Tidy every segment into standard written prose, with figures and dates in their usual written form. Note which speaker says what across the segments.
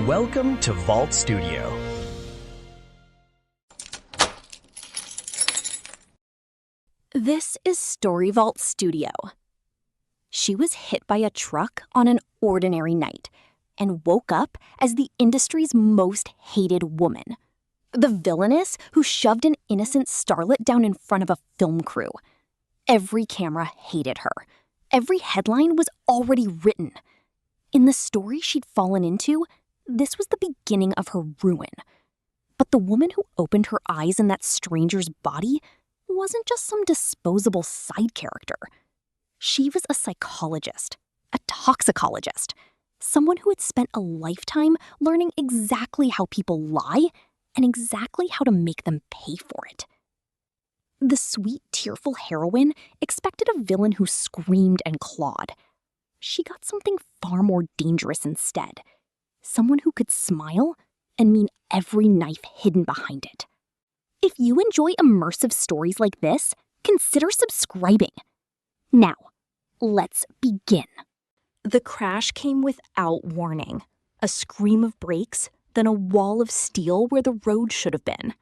Speaker 1: Welcome to Vault Studio.
Speaker 2: This is Story Vault Studio. She was hit by a truck on an ordinary night and woke up as the industry's most hated woman. The villainess who shoved an innocent starlet down in front of a film crew. Every camera hated her. Every headline was already written. In the story she'd fallen into, this was the beginning of her ruin. But the woman who opened her eyes in that stranger's body wasn't just some disposable side character. She was a psychologist, a toxicologist, someone who had spent a lifetime learning exactly how people lie and exactly how to make them pay for it. The sweet, tearful heroine expected a villain who screamed and clawed. She got something far more dangerous instead. Someone who could smile and mean every knife hidden behind it. If you enjoy immersive stories like this, consider subscribing. Now, let's begin. The crash came without warning. A scream of brakes, then a wall of steel where the road should have been.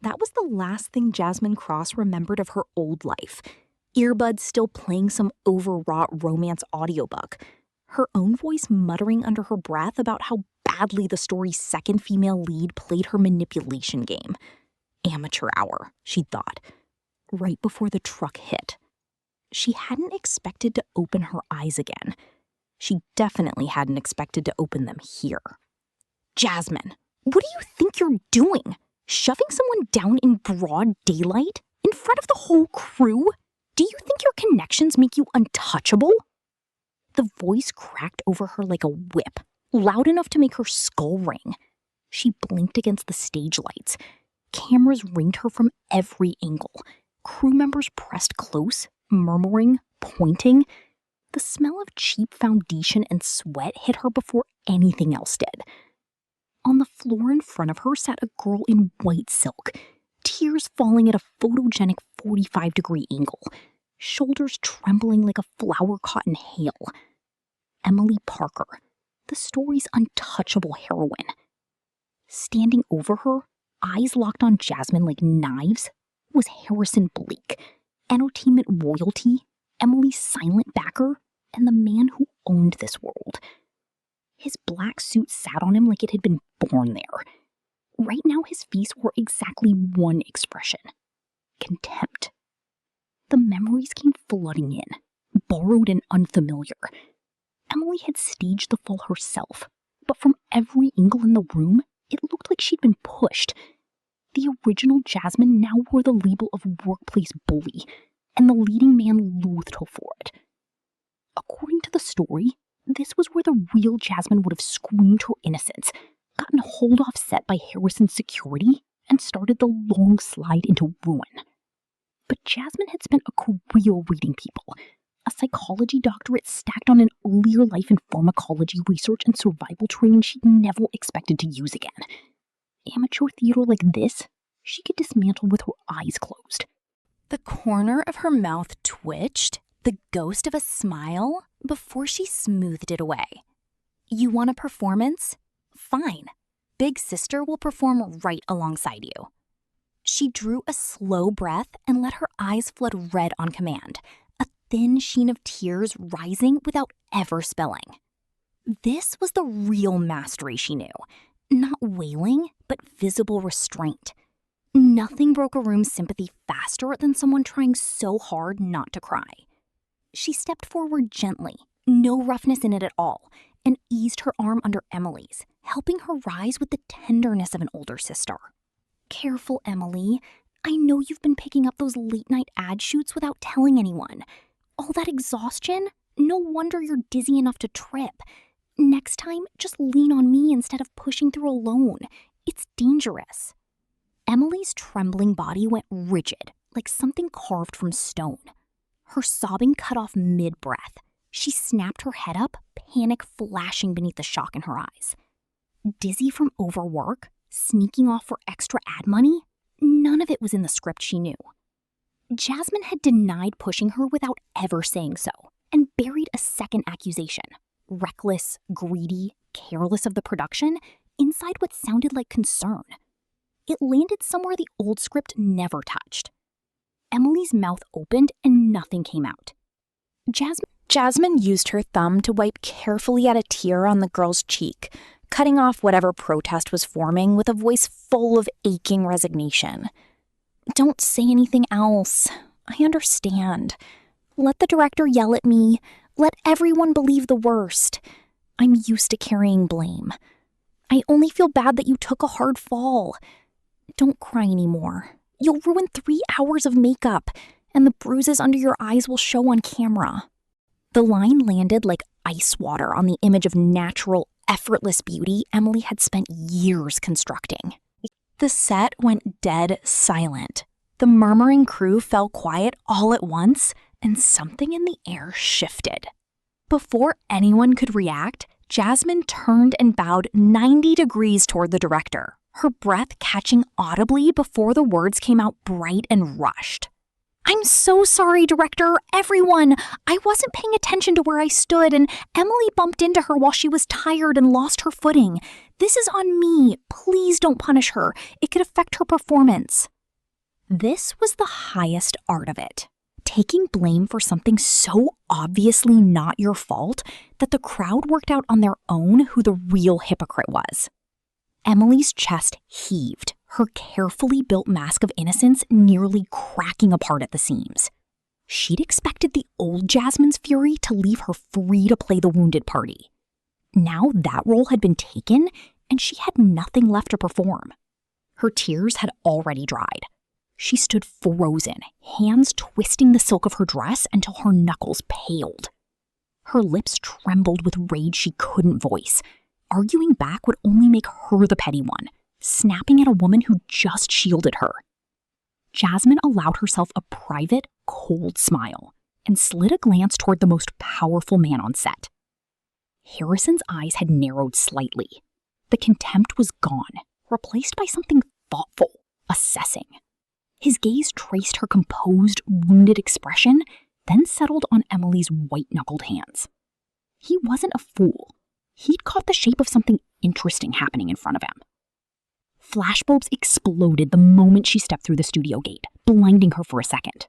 Speaker 2: That was the last thing Jasmine Cross remembered of her old life. Earbuds still playing some overwrought romance audiobook. Her own voice muttering under her breath about how badly the story's second female lead played her manipulation game. Amateur hour, she thought, right before the truck hit. She hadn't expected to open her eyes again. She definitely hadn't expected to open them here. Jasmine, what do you think you're doing? Shoving someone down in broad daylight? In front of the whole crew? Do you think your connections make you untouchable? The voice cracked over her like a whip, loud enough to make her skull ring. She blinked against the stage lights. Cameras ringed her from every angle. Crew members pressed close, murmuring, pointing. The smell of cheap foundation and sweat hit her before anything else did. On the floor in front of her sat a girl in white silk, tears falling at a photogenic 45-degree angle, shoulders trembling like a flower caught in hail. Emily Parker, the story's untouchable heroine. Standing over her, eyes locked on Jasmine like knives, was Harrison Blake, entertainment royalty, Emily's silent backer, and the man who owned this world. His black suit sat on him like it had been born there. Right now his face wore exactly one expression: contempt. The memories came flooding in, borrowed and unfamiliar. Emily had staged the fall herself, but from every angle in the room, it looked like she'd been pushed. The original Jasmine now wore the label of workplace bully, and the leading man loathed her for it. According to the story, this was where the real Jasmine would have screamed her innocence, gotten hauled off set by Harrison's security, and started the long slide into ruin. But Jasmine had spent a career reading people, a psychology doctorate stacked on an earlier life in pharmacology research and survival training she'd never expected to use again. Amateur theater like this, she could dismantle with her eyes closed. The corner of her mouth twitched, the ghost of a smile, before she smoothed it away. You want a performance? Fine. Big Sister will perform right alongside you. She drew a slow breath and let her eyes flood red on command, a thin sheen of tears rising without ever spilling. This was the real mastery she knew. Not wailing, but visible restraint. Nothing broke a room's sympathy faster than someone trying so hard not to cry. She stepped forward gently, no roughness in it at all, and eased her arm under Emily's, helping her rise with the tenderness of an older sister. Careful, Emily. I know you've been picking up those late-night ad shoots without telling anyone. All that exhaustion? No wonder you're dizzy enough to trip. Next time, just lean on me instead of pushing through alone. It's dangerous. Emily's trembling body went rigid, like something carved from stone. Her sobbing cut off mid-breath. She snapped her head up, panic flashing beneath the shock in her eyes. Dizzy from overwork, sneaking off for extra ad money? None of it was in the script she knew. Jasmine had denied pushing her without ever saying so, and buried a second accusation. Reckless, greedy, careless of the production inside what sounded like concern. It landed somewhere the old script never touched. Emily's mouth opened and nothing came out. Jasmine used her thumb to wipe carefully at a tear on the girl's cheek, cutting off whatever protest was forming with a voice full of aching resignation. "Don't say anything else. I understand. Let the director yell at me. Let everyone believe the worst. I'm used to carrying blame. I only feel bad that you took a hard fall. Don't cry anymore. You'll ruin 3 hours of makeup, and the bruises under your eyes will show on camera." The line landed like ice water on the image of natural, effortless beauty Emily had spent years constructing. The set went dead silent. The murmuring crew fell quiet all at once, and something in the air shifted. Before anyone could react, Jasmine turned and bowed 90 degrees toward the director, her breath catching audibly before the words came out bright and rushed. "I'm so sorry, director, everyone. I wasn't paying attention to where I stood, and Emily bumped into her while she was tired and lost her footing. This is on me. Please don't punish her. It could affect her performance." This was the highest art of it. Taking blame for something so obviously not your fault that the crowd worked out on their own who the real hypocrite was. Emily's chest heaved, her carefully built mask of innocence nearly cracking apart at the seams. She'd expected the old Jasmine's fury to leave her free to play the wounded party. Now that role had been taken, and she had nothing left to perform. Her tears had already dried. She stood frozen, hands twisting the silk of her dress until her knuckles paled. Her lips trembled with rage she couldn't voice. Arguing back would only make her the petty one, snapping at a woman who just shielded her. Jasmine allowed herself a private, cold smile and slid a glance toward the most powerful man on set. Harrison's eyes had narrowed slightly. The contempt was gone, replaced by something thoughtful, assessing. His gaze traced her composed, wounded expression, then settled on Emily's white-knuckled hands. He wasn't a fool. He'd caught the shape of something interesting happening in front of him. Flashbulbs exploded the moment she stepped through the studio gate, blinding her for a second.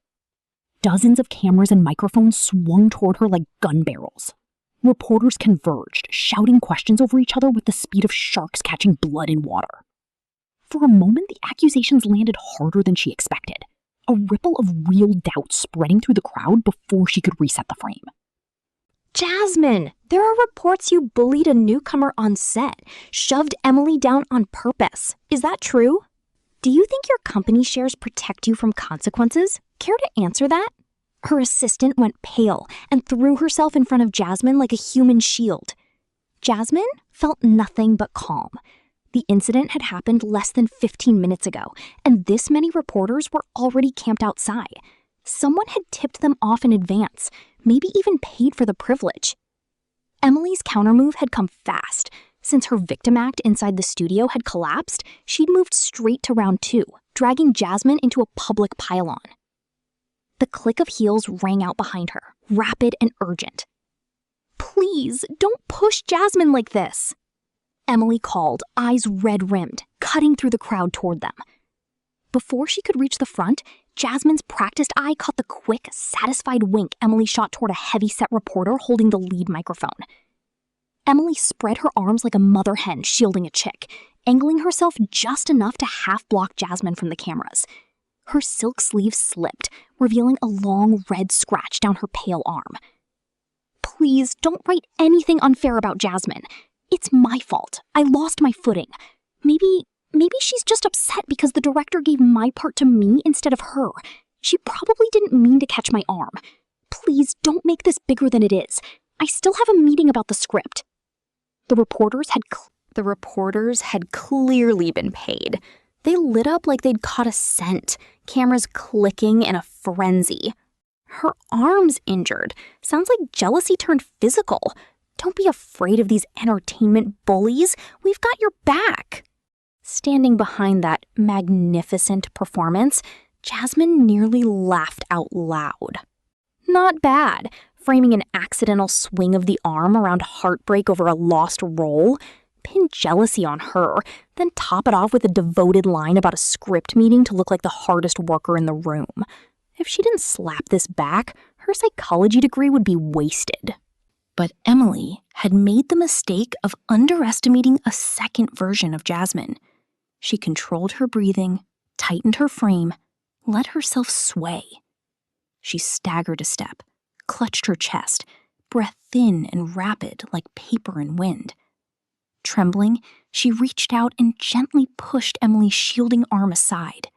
Speaker 2: Dozens of cameras and microphones swung toward her like gun barrels. Reporters converged, shouting questions over each other with the speed of sharks catching blood in water. For a moment, the accusations landed harder than she expected, a ripple of real doubt spreading through the crowd before she could reset the frame.
Speaker 3: "Jasmine, there are reports you bullied a newcomer on set, shoved Emily down on purpose. Is that true? Do you think your company shares protect you from consequences? Care to answer that?" Her assistant went pale and threw herself in front of Jasmine like a human shield. Jasmine felt nothing but calm. The incident had happened less than 15 minutes ago, and this many reporters were already camped outside. Someone had tipped them off in advance, maybe even paid for the privilege. Emily's countermove had come fast. Since her victim act inside the studio had collapsed, she'd moved straight to round 2, dragging Jasmine into a public pile-on. The click of heels rang out behind her, rapid and urgent. "Please, don't push Jasmine like this," Emily called, eyes red-rimmed, cutting through the crowd toward them. Before she could reach the front, Jasmine's practiced eye caught the quick, satisfied wink Emily shot toward a heavy-set reporter holding the lead microphone. Emily spread her arms like a mother hen shielding a chick, angling herself just enough to half-block Jasmine from the cameras. Her silk sleeve slipped, revealing a long red scratch down her pale arm. "Please, don't write anything unfair about Jasmine. It's my fault. I lost my footing. Maybe she's just upset because the director gave my part to me instead of her. She probably didn't mean to catch my arm. Please don't make this bigger than it is. I still have a meeting about the script." The reporters had clearly been paid. They lit up like they'd caught a scent, cameras clicking in a frenzy. Her arm's injured. Sounds like jealousy turned physical. Don't be afraid of these entertainment bullies. We've got your back. Standing behind that magnificent performance, Jasmine nearly laughed out loud. Not bad. framing an accidental swing of the arm around heartbreak over a lost role, pin jealousy on her, then top it off with a devoted line about a script meeting to look like the hardest worker in the room. If she didn't slap this back, her psychology degree would be wasted. But Emily had made the mistake of underestimating a second version of Jasmine. She controlled her breathing, tightened her frame, let herself sway. She staggered a step, clutched her chest, breath thin and rapid like paper in wind. Trembling, she reached out and gently pushed Emily's shielding arm aside.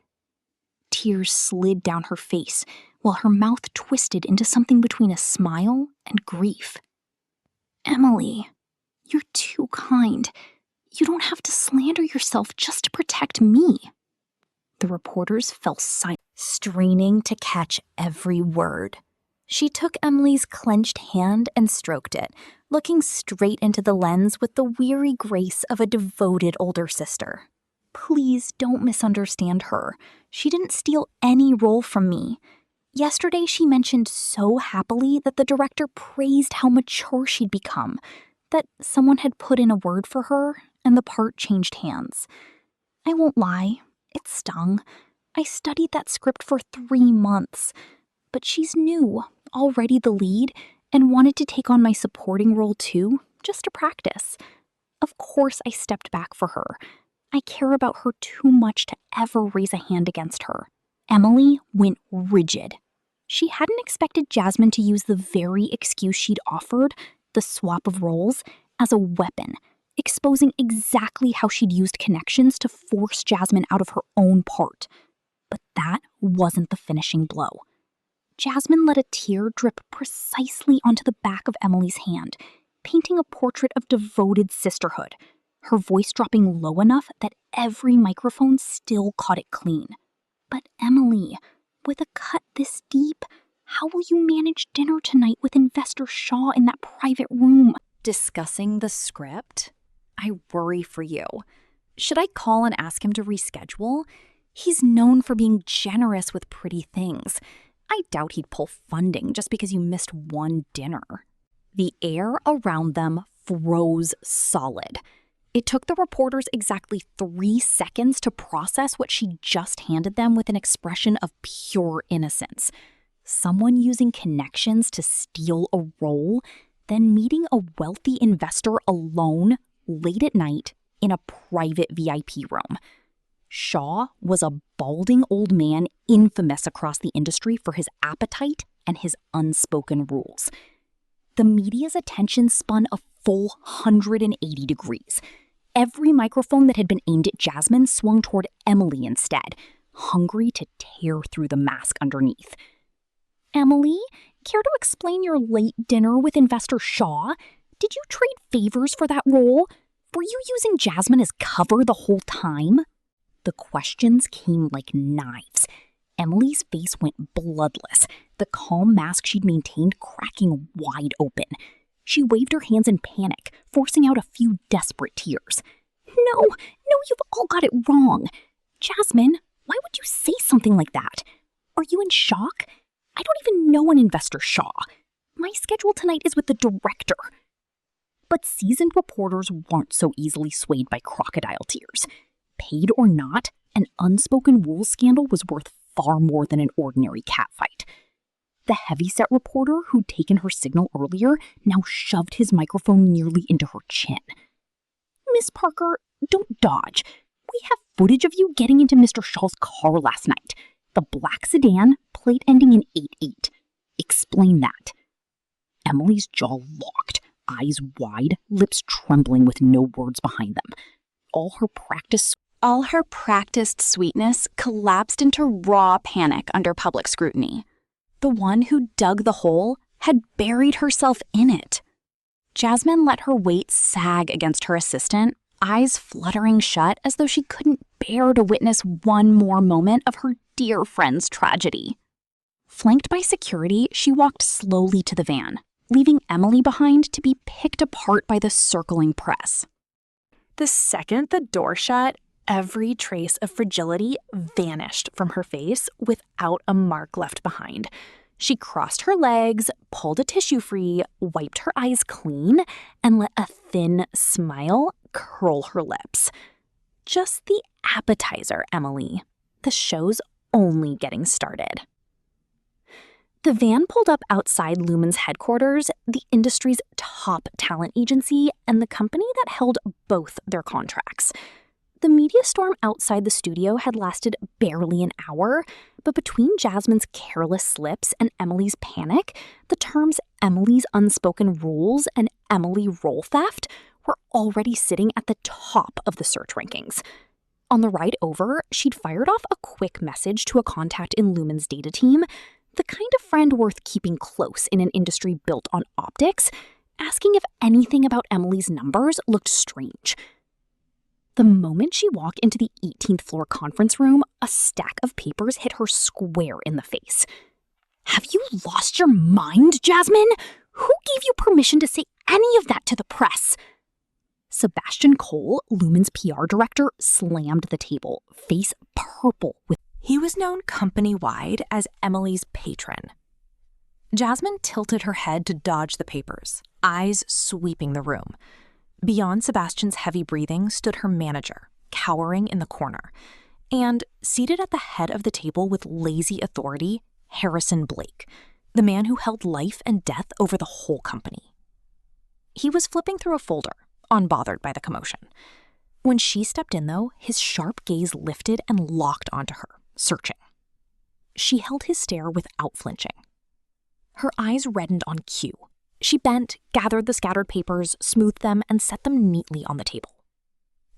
Speaker 3: Tears slid down her face while her mouth twisted into something between a smile and grief. Emily, you're too kind. You don't have to slander yourself just to protect me. The reporters fell silent, straining to catch every word. She took Emily's clenched hand and stroked it, looking straight into the lens with the weary grace of a devoted older sister. Please don't misunderstand her. She didn't steal any role from me. Yesterday she mentioned so happily that the director praised how mature she'd become, that someone had put in a word for her and the part changed hands. I won't lie, it stung. I studied that script for 3 months, but she's new, already the lead, and wanted to take on my supporting role too, just to practice. Of course I stepped back for her. I care about her too much to ever raise a hand against her. Emily went rigid. She hadn't expected Jasmine to use the very excuse she'd offered, the swap of roles, as a weapon, exposing exactly how she'd used connections to force Jasmine out of her own part. But that wasn't the finishing blow. Jasmine let a tear drip precisely onto the back of Emily's hand, painting a portrait of devoted sisterhood, her voice dropping low enough that every microphone still caught it clean. But Emily, with a cut this deep, how will you manage dinner tonight with Investor Shaw in that private room?
Speaker 2: Discussing the script? I worry for you. Should I call and ask him to reschedule? He's known for being generous with pretty things. I doubt he'd pull funding just because you missed one dinner. The air around them froze solid. It took the reporters exactly 3 seconds to process what she just handed them with an expression of pure innocence. Someone using connections to steal a role, then meeting a wealthy investor alone late at night in a private VIP room. Shaw was a balding old man infamous across the industry for his appetite and his unspoken rules. The media's attention spun a full 180 degrees. Every microphone that had been aimed at Jasmine swung toward Emily instead, hungry to tear through the mask underneath. Emily, care to explain your late dinner with Investor Shaw? Did you trade favors for that role? Were you using Jasmine as cover the whole time? The questions came like knives. Emily's face went bloodless, the calm mask she'd maintained cracking wide open. She waved her hands in panic, forcing out a few desperate tears. No, you've all got it wrong. Jasmine, why would you say something like that? Are you in shock? I don't even know an Investor Shaw. My schedule tonight is with the director. But seasoned reporters weren't so easily swayed by crocodile tears. Paid or not, an unspoken rules scandal was worth far more than an ordinary catfight. The heavyset reporter who'd taken her signal earlier now shoved his microphone nearly into her chin. Miss Parker, don't dodge. We have footage of you getting into Mr. Shaw's car last night. The black sedan, plate ending in 88. Explain that. Emily's jaw locked, eyes wide, lips trembling with no words behind them. All her practiced sweetness collapsed into raw panic under public scrutiny. The one who dug the hole had buried herself in it. Jasmine let her weight sag against her assistant, eyes fluttering shut as though she couldn't bear to witness one more moment of her dear friend's tragedy. Flanked by security, she walked slowly to the van, leaving Emily behind to be picked apart by the circling press.
Speaker 4: The second the door shut, every trace of fragility vanished from her face without a mark left behind.
Speaker 2: She crossed her legs, pulled a tissue free, wiped her eyes clean, and let a thin smile curl her lips. Just the appetizer, Emily. The show's only getting started. The van pulled up outside Lumen's headquarters, the industry's top talent agency, and the company that held both their contracts. The media storm outside the studio had lasted barely an hour, but between Jasmine's careless slips and Emily's panic, the terms Emily's unspoken rules and Emily role theft were already sitting at the top of the search rankings. On the ride over, she'd fired off a quick message to a contact in Lumen's data team, the kind of friend worth keeping close in an industry built on optics, asking if anything about Emily's numbers looked strange. The moment she walked into the 18th floor conference room, a stack of papers hit her square in the face. "Have you lost your mind, Jasmine? Who gave you permission to say any of that to the press?" Sebastian Cole, Lumen's PR director, slammed the table, face purple with.
Speaker 4: He was known company-wide as Emily's patron. Jasmine tilted her head to dodge the papers, eyes sweeping the room. Beyond Sebastian's heavy breathing stood her manager, cowering in the corner. And seated at the head of the table with lazy authority, Harrison Blake, the man who held life and death over the whole company. He was flipping through a folder, unbothered by the commotion. When she stepped in, though, his sharp gaze lifted and locked onto her, searching. She held his stare without flinching. Her eyes reddened on cue. She bent, gathered the scattered papers, smoothed them, and set them neatly on the table.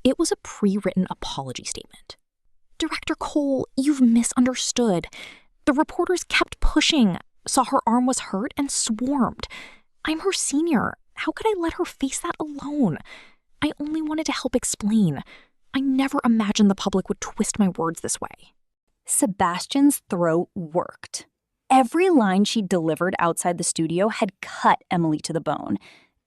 Speaker 4: It was a pre-written apology statement. "Director Cole, you've misunderstood. The reporters kept pushing, saw her arm was hurt, and swarmed. I'm her senior. How could I let her face that alone? I only wanted to help explain. I never imagined the public would twist my words this way."
Speaker 2: Sebastian's throat worked. Every line she delivered outside the studio had cut Emily to the bone.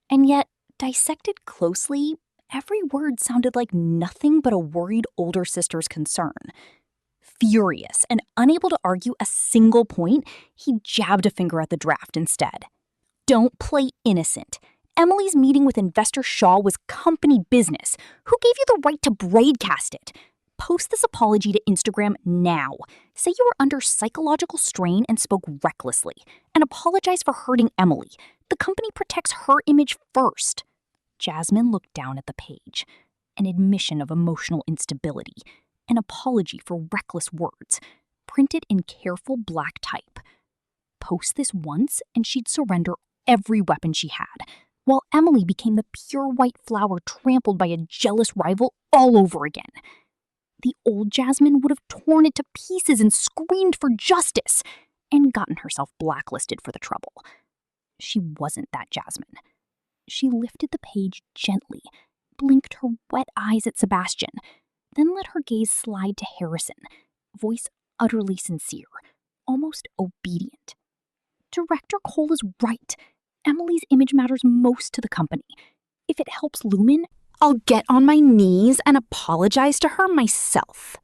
Speaker 2: And yet, dissected closely, every word sounded like nothing but a worried older sister's concern. Furious and unable to argue a single point, he jabbed a finger at the draft instead. "Don't play innocent. Emily's meeting with investor Shaw was company business. Who gave you the right to broadcast it? Post this apology to Instagram now. Say you were under psychological strain and spoke recklessly. And apologize for hurting Emily. The company protects her image first." Jasmine looked down at the page. An admission of emotional instability. An apology for reckless words. Printed in careful black type. Post this once and she'd surrender every weapon she had, while Emily became the pure white flower trampled by a jealous rival all over again. The old Jasmine would have torn it to pieces and screamed for justice, and gotten herself blacklisted for the trouble. She wasn't that Jasmine. She lifted the page gently, blinked her wet eyes at Sebastian, then let her gaze slide to Harrison, voice utterly sincere, almost obedient. "Director Cole is right. Emily's image matters most to the company. If it helps Lumen, I'll get on my knees and apologize to her myself."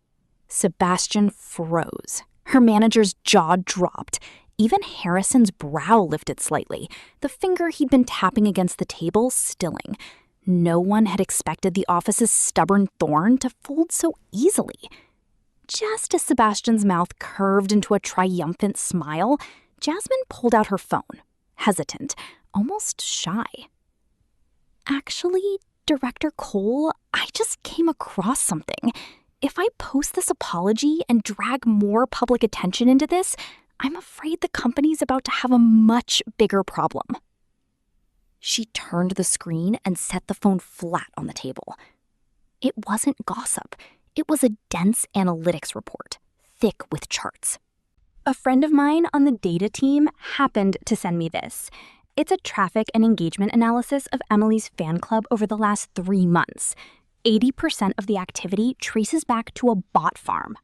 Speaker 2: Sebastian froze. Her manager's jaw dropped. Even Harrison's brow lifted slightly, the finger he'd been tapping against the table stilling. No one had expected the office's stubborn thorn to fold so easily. Just as Sebastian's mouth curved into a triumphant smile, Jasmine pulled out her phone, hesitant, almost shy. "Actually, Director Cole, I just came across something. If I post this apology and drag more public attention into this, I'm afraid the company's about to have a much bigger problem." She turned the screen and set the phone flat on the table. It wasn't gossip. It was a dense analytics report, thick with charts. A friend of mine on the data team happened to send me this. It's a traffic and engagement analysis of Emily's fan club over the last 3 months. 80% of the activity traces back to a bot farm.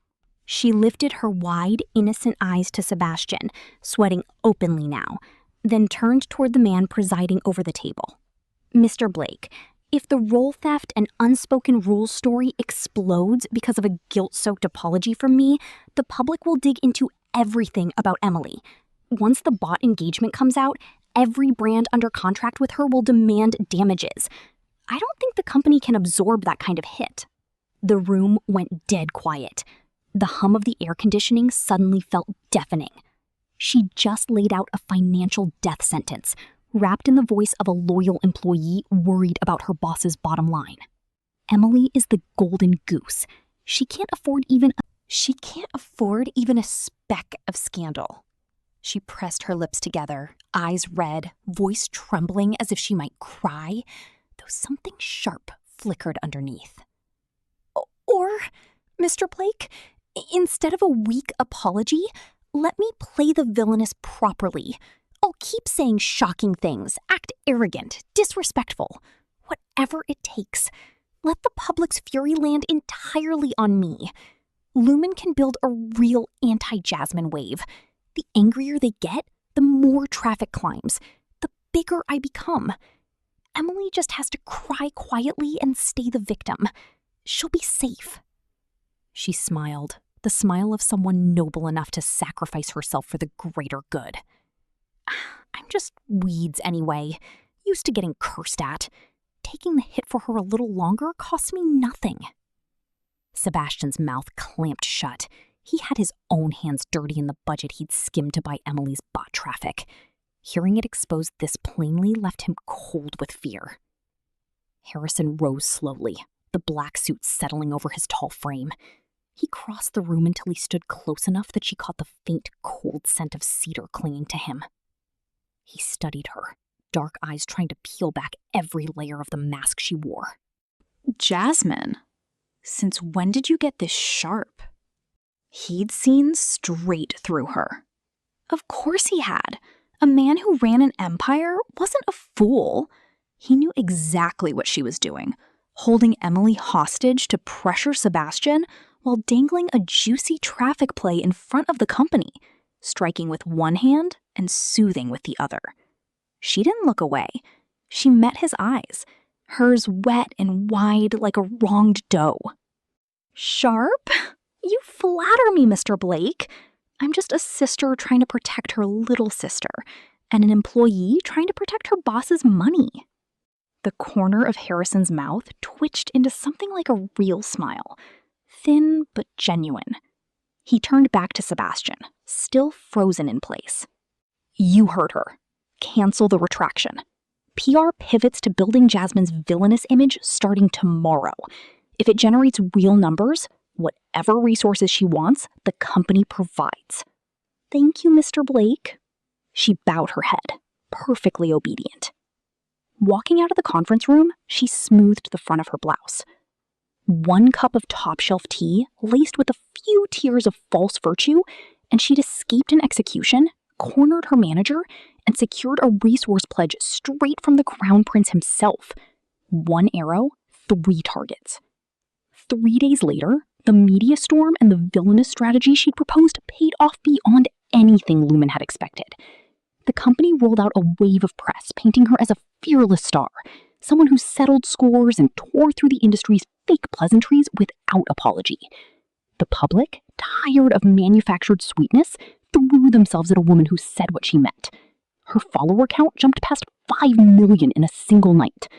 Speaker 2: She lifted her wide, innocent eyes to Sebastian, sweating openly now, then turned toward the man presiding over the table. "Mr. Blake, if the role theft and unspoken rules story explodes because of a guilt-soaked apology from me, the public will dig into everything about Emily. Once the bought engagement comes out, every brand under contract with her will demand damages. I don't think the company can absorb that kind of hit. The room went dead quiet. The hum of the air conditioning suddenly felt deafening. She just laid out a financial death sentence, wrapped in the voice of a loyal employee worried about her boss's bottom line. Emily is the golden goose. She can't afford even a speck of scandal. She pressed her lips together, eyes red, voice trembling as if she might cry, though something sharp flickered underneath. Or, Mr. Blake, instead of a weak apology, let me play the villainess properly. I'll keep saying shocking things, act arrogant, disrespectful. Whatever it takes. Let the public's fury land entirely on me. Lumen can build a real anti-Jasmine wave. The angrier they get, the more traffic climbs, the bigger I become. Emily just has to cry quietly and stay the victim. She'll be safe. She smiled, the smile of someone noble enough to sacrifice herself for the greater good. I'm just weeds anyway, used to getting cursed at. Taking the hit for her a little longer costs me nothing. Sebastian's mouth clamped shut. He had his own hands dirty in the budget he'd skimmed to buy Emily's bot traffic. Hearing it exposed this plainly left him cold with fear. Harrison rose slowly, the black suit settling over his tall frame. He crossed the room until he stood close enough that she caught the faint, cold scent of cedar clinging to him. He studied her, dark eyes trying to peel back every layer of the mask she wore.
Speaker 4: Jasmine, since when did you get this sharp? He'd seen straight through her. Of course he had. A man who ran an empire wasn't a fool. He knew exactly what she was doing, holding Emily hostage to pressure Sebastian while dangling a juicy traffic play in front of the company, striking with one hand and soothing with the other. She didn't look away. She met his eyes, hers wet and wide like a wronged doe. Sharp? You flatter me, Mr. Blake. I'm just a sister trying to protect her little sister, and an employee trying to protect her boss's money. The corner of Harrison's mouth twitched into something like a real smile, thin but genuine. He turned back to Sebastian, still frozen in place. You heard her. Cancel the retraction. PR pivots to building Jasmine's villainous image starting tomorrow. If it generates real numbers, whatever resources she wants, the company provides. Thank you, Mr. Blake. She bowed her head, perfectly obedient. Walking out of the conference room, she smoothed the front of her blouse. 1 cup of top-shelf tea, laced with a few tears of false virtue, and she'd escaped an execution, cornered her manager, and secured a resource pledge straight from the Crown Prince himself. 1 arrow, 3 targets. 3 days later, the media storm and the villainous strategy she'd proposed paid off beyond anything Lumen had expected. The company rolled out a wave of press painting her as a fearless star, someone who settled scores and tore through the industry's fake pleasantries without apology. The public, tired of manufactured sweetness, threw themselves at a woman who said what she meant. Her follower count jumped past 5 million in a single night.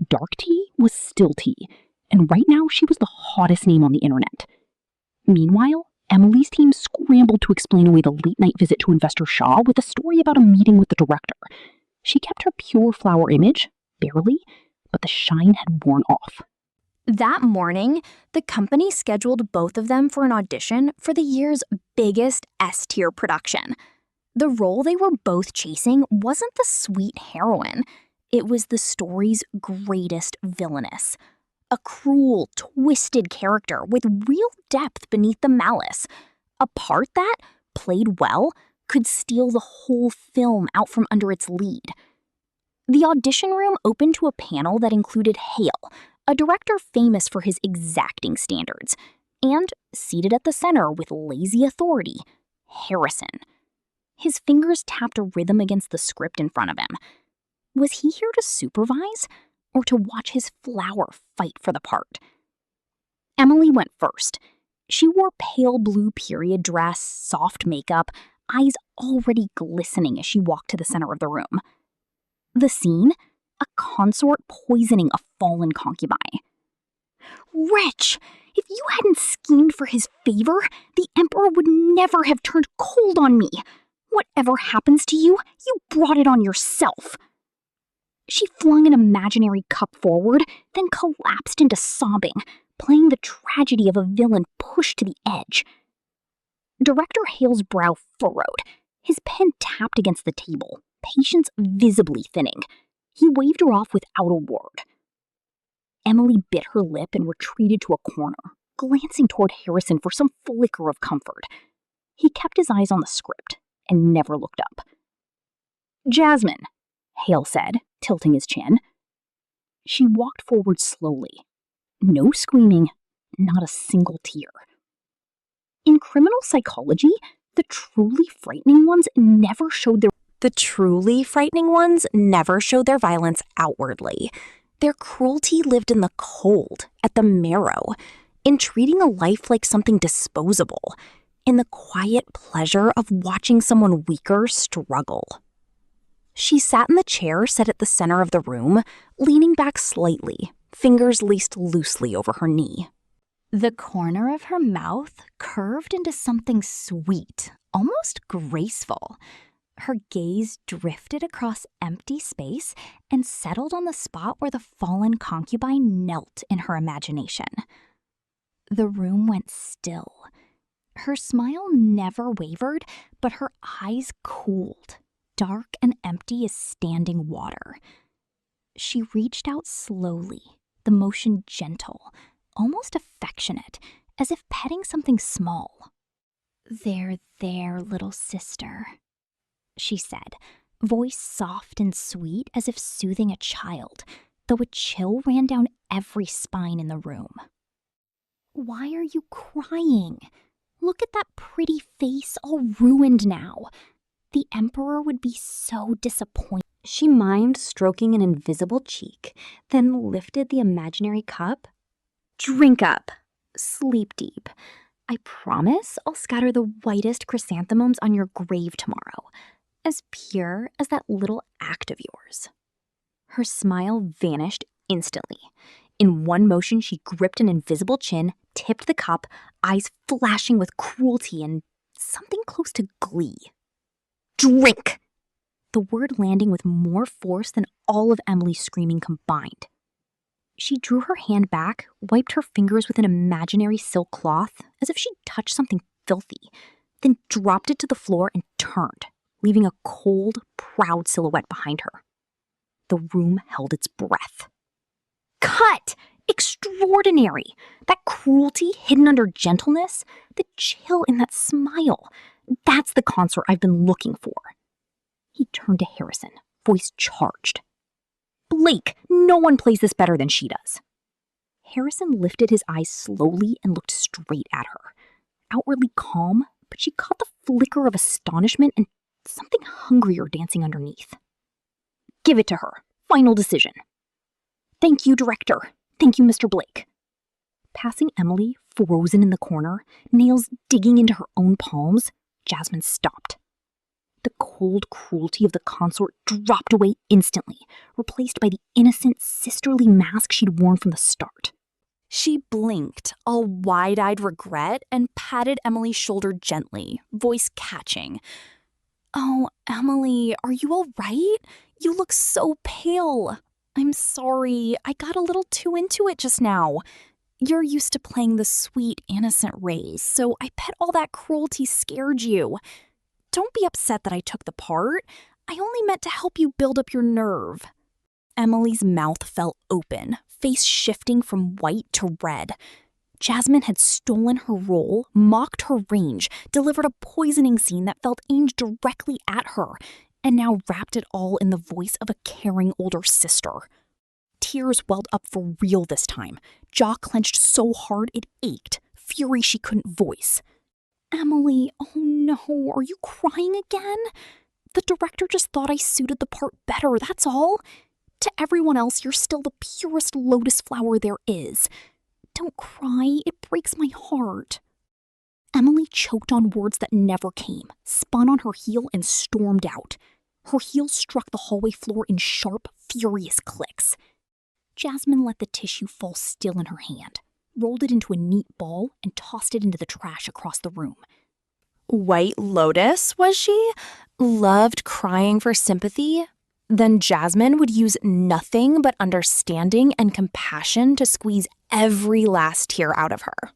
Speaker 4: Dark tea was still tea, and right now she was the hottest name on the internet. Meanwhile, Emily's team scrambled to explain away the late-night visit to Investor Shaw with a story about a meeting with the director. She kept her pure flower image, barely, but the shine had worn off.
Speaker 2: That morning, the company scheduled both of them for an audition for the year's biggest S-tier production. The role they were both chasing wasn't the sweet heroine. It was the story's greatest villainess. A cruel, twisted character with real depth beneath the malice. A part that, played well, could steal the whole film out from under its lead. The audition room opened to a panel that included Hale, a director famous for his exacting standards, and, seated at the center with lazy authority, Harrison. His fingers tapped a rhythm against the script in front of him. Was he here to supervise, or to watch his flower fight for the part? Emily went first. She wore pale blue period dress, soft makeup, eyes already glistening as she walked to the center of the room. The scene? A consort poisoning a fallen concubine. Wretch! If you hadn't schemed for his favor, the Emperor would never have turned cold on me. Whatever happens to you, you brought it on yourself. She flung an imaginary cup forward, then collapsed into sobbing, playing the tragedy of a villain pushed to the edge. Director Hale's brow furrowed. His pen tapped against the table, patience visibly thinning. He waved her off without a word. Emily bit her lip and retreated to a corner, glancing toward Harrison for some flicker of comfort. He kept his eyes on the script and never looked up. "Jasmine," Hale said, tilting his chin. She walked forward slowly. No screaming, not a single tear. In criminal psychology, the truly frightening ones never showed their
Speaker 4: violence outwardly. Their cruelty lived in the cold, at the marrow, in treating a life like something disposable, in the quiet pleasure of watching someone weaker struggle. She sat in the chair set at the center of the room, leaning back slightly, fingers laced loosely over her knee.
Speaker 2: The corner of her mouth curved into something sweet, almost graceful. Her gaze drifted across empty space and settled on the spot where the fallen concubine knelt in her imagination. The room went still. Her smile never wavered, but her eyes cooled, dark and empty as standing water. She reached out slowly, the motion gentle, almost affectionate, as if petting something small. "There, little sister," she said, voice soft and sweet as if soothing a child, though a chill ran down every spine in the room. "Why are you crying? Look at that pretty face all ruined now. The Emperor would be so disappointed." She mimed stroking an invisible cheek, then lifted the imaginary cup. "Drink up. Sleep deep. I promise I'll scatter the whitest chrysanthemums on your grave tomorrow, as pure as that little act of yours." Her smile vanished instantly. In one motion, she gripped an invisible chin, tipped the cup, eyes flashing with cruelty and something close to glee. "Drink!" The word landing with more force than all of Emily's screaming combined. She drew her hand back, wiped her fingers with an imaginary silk cloth, as if she'd touched something filthy, then dropped it to the floor and turned, leaving a cold, proud silhouette behind her. The room held its breath. Cut! Extraordinary! That cruelty hidden under gentleness, the chill in that smile. That's the consort I've been looking for. He turned to Harrison, voice charged. "Blake, no one plays this better than she does." Harrison lifted his eyes slowly and looked straight at her. Outwardly calm, but she caught the flicker of astonishment and something hungrier dancing underneath. "Give it to her. Final decision." "Thank you, Director. Thank you, Mr. Blake." Passing Emily, frozen in the corner, nails digging into her own palms, Jasmine stopped. The cold cruelty of the consort dropped away instantly, replaced by the innocent, sisterly mask she'd worn from the start.
Speaker 4: She blinked, all wide-eyed regret, and patted Emily's shoulder gently, voice catching. "Oh, Emily, are you all right? You look so pale. I'm sorry, I got a little too into it just now. You're used to playing the sweet, innocent Rays, so I bet all that cruelty scared you. Don't be upset that I took the part. I only meant to help you build up your nerve." Emily's mouth fell open, face shifting from white to red. Jasmine had stolen her role, mocked her range, delivered a poisoning scene that felt aimed directly at her, and now wrapped it all in the voice of a caring older sister. Tears welled up for real this time, jaw clenched so hard it ached, fury she couldn't voice. "Emily, oh no, are you crying again? The director just thought I suited the part better, that's all. To everyone else, you're still the purest lotus flower there is. Don't cry, it breaks my heart."
Speaker 2: Emily choked on words that never came, spun on her heel, and stormed out. Her heels struck the hallway floor in sharp, furious clicks. Jasmine let the tissue fall still in her hand, rolled it into a neat ball, and tossed it into the trash across the room.
Speaker 4: White Lotus, was she? Loved crying for sympathy? Then Jasmine would use nothing but understanding and compassion to squeeze every last tear out of her.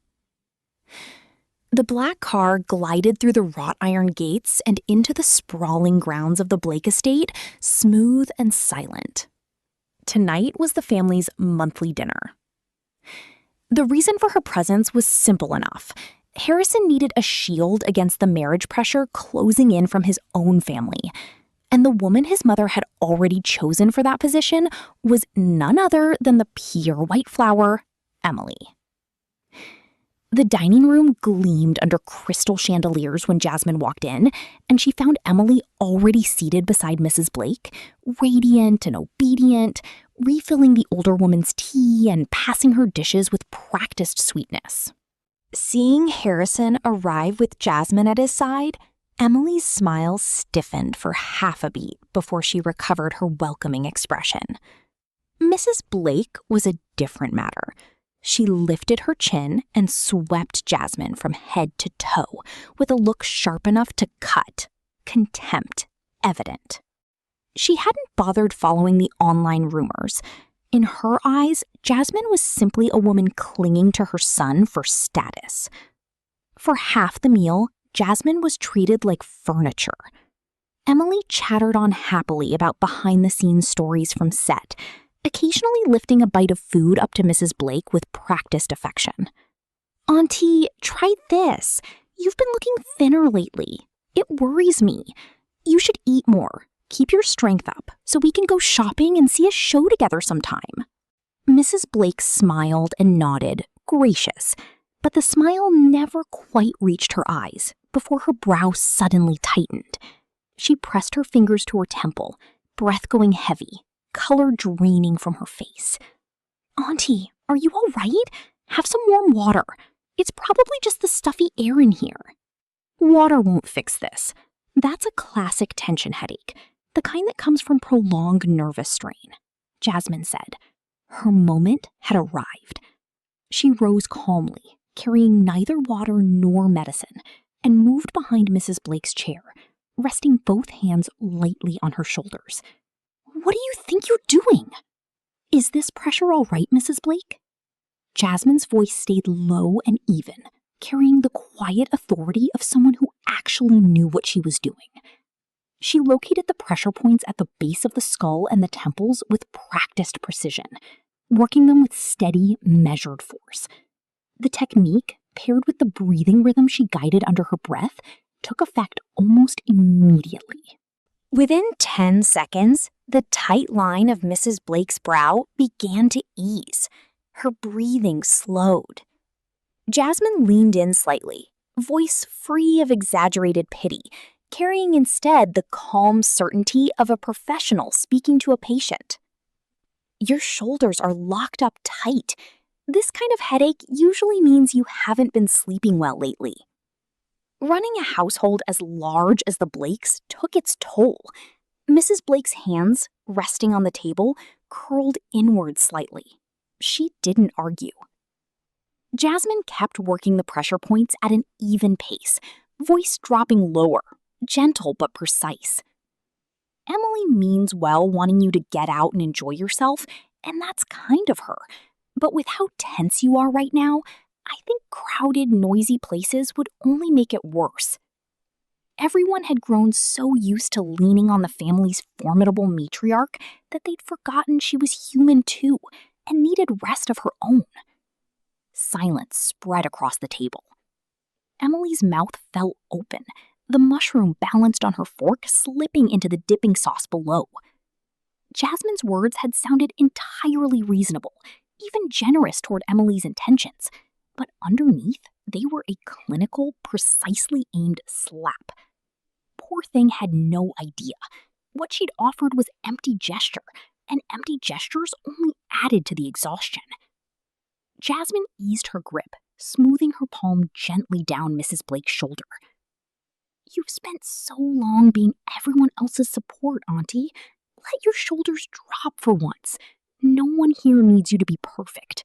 Speaker 4: The black car glided through the wrought iron gates and into the sprawling grounds of the Blake estate, smooth and silent. Tonight was the family's monthly dinner. The reason for her presence was simple enough. Harrison needed a shield against the marriage pressure closing in from his own family, and the woman his mother had already chosen for that position was none other than the pure white flower, Emily. The dining room gleamed under crystal chandeliers when Jasmine walked in, and she found Emily already seated beside Mrs. Blake, radiant and obedient, refilling the older woman's tea and passing her dishes with practiced sweetness. Seeing Harrison arrive with Jasmine at his side, Emily's smile stiffened for half a beat before she recovered her welcoming expression. Mrs. Blake was a different matter. She lifted her chin and swept Jasmine from head to toe with a look sharp enough to cut, contempt evident. She hadn't bothered following the online rumors. In her eyes, Jasmine was simply a woman clinging to her son for status. For half the meal, Jasmine was treated like furniture. Emily chattered on happily about behind-the-scenes stories from set, occasionally lifting a bite of food up to Mrs. Blake with practiced affection. "Auntie, try this. You've been looking thinner lately. It worries me. You should eat more. Keep your strength up so we can go shopping and see a show together sometime." Mrs. Blake smiled and nodded, gracious, but the smile never quite reached her eyes before her brow suddenly tightened. She pressed her fingers to her temple, breath going heavy, color draining from her face. "Auntie, are you all right? Have some warm water. It's probably just the stuffy air in here." "Water won't fix this. That's a classic tension headache, the kind that comes from prolonged nervous strain," Jasmine said. Her moment had arrived. She rose calmly, carrying neither water nor medicine, and moved behind Mrs. Blake's chair, resting both hands lightly on her shoulders. "What do you think you're doing?" "Is this pressure all right, Mrs. Blake?" Jasmine's voice stayed low and even, carrying the quiet authority of someone who actually knew what she was doing. She located the pressure points at the base of the skull and the temples with practiced precision, working them with steady, measured force. The technique, paired with the breathing rhythm she guided under her breath, took effect almost immediately. Within 10 seconds, the tight line of Mrs. Blake's brow began to ease. Her breathing slowed. Jasmine leaned in slightly, voice free of exaggerated pity, carrying instead the calm certainty of a professional speaking to a patient. "Your shoulders are locked up tight. This kind of headache usually means you haven't been sleeping well lately." Running a household as large as the Blakes took its toll. Mrs. Blake's hands, resting on the table, curled inward slightly. She didn't argue. Jasmine kept working the pressure points at an even pace, voice dropping lower, gentle but precise. Emily means well wanting you to get out and enjoy yourself, and that's kind of her. But with how tense you are right now, I think crowded, noisy places would only make it worse. Everyone had grown so used to leaning on the family's formidable matriarch that they'd forgotten she was human too and needed rest of her own. Silence spread across the table. Emily's mouth fell open, the mushroom balanced on her fork slipping into the dipping sauce below. Jasmine's words had sounded entirely reasonable, even generous toward Emily's intentions, but underneath, they were a clinical, precisely aimed slap. Poor thing had no idea. What she'd offered was empty gesture, and empty gestures only added to the exhaustion. Jasmine eased her grip,
Speaker 2: smoothing her palm gently down Mrs. Blake's shoulder. "You've spent so long being everyone else's support, Auntie. Let your shoulders drop for once. No one here needs you to be perfect."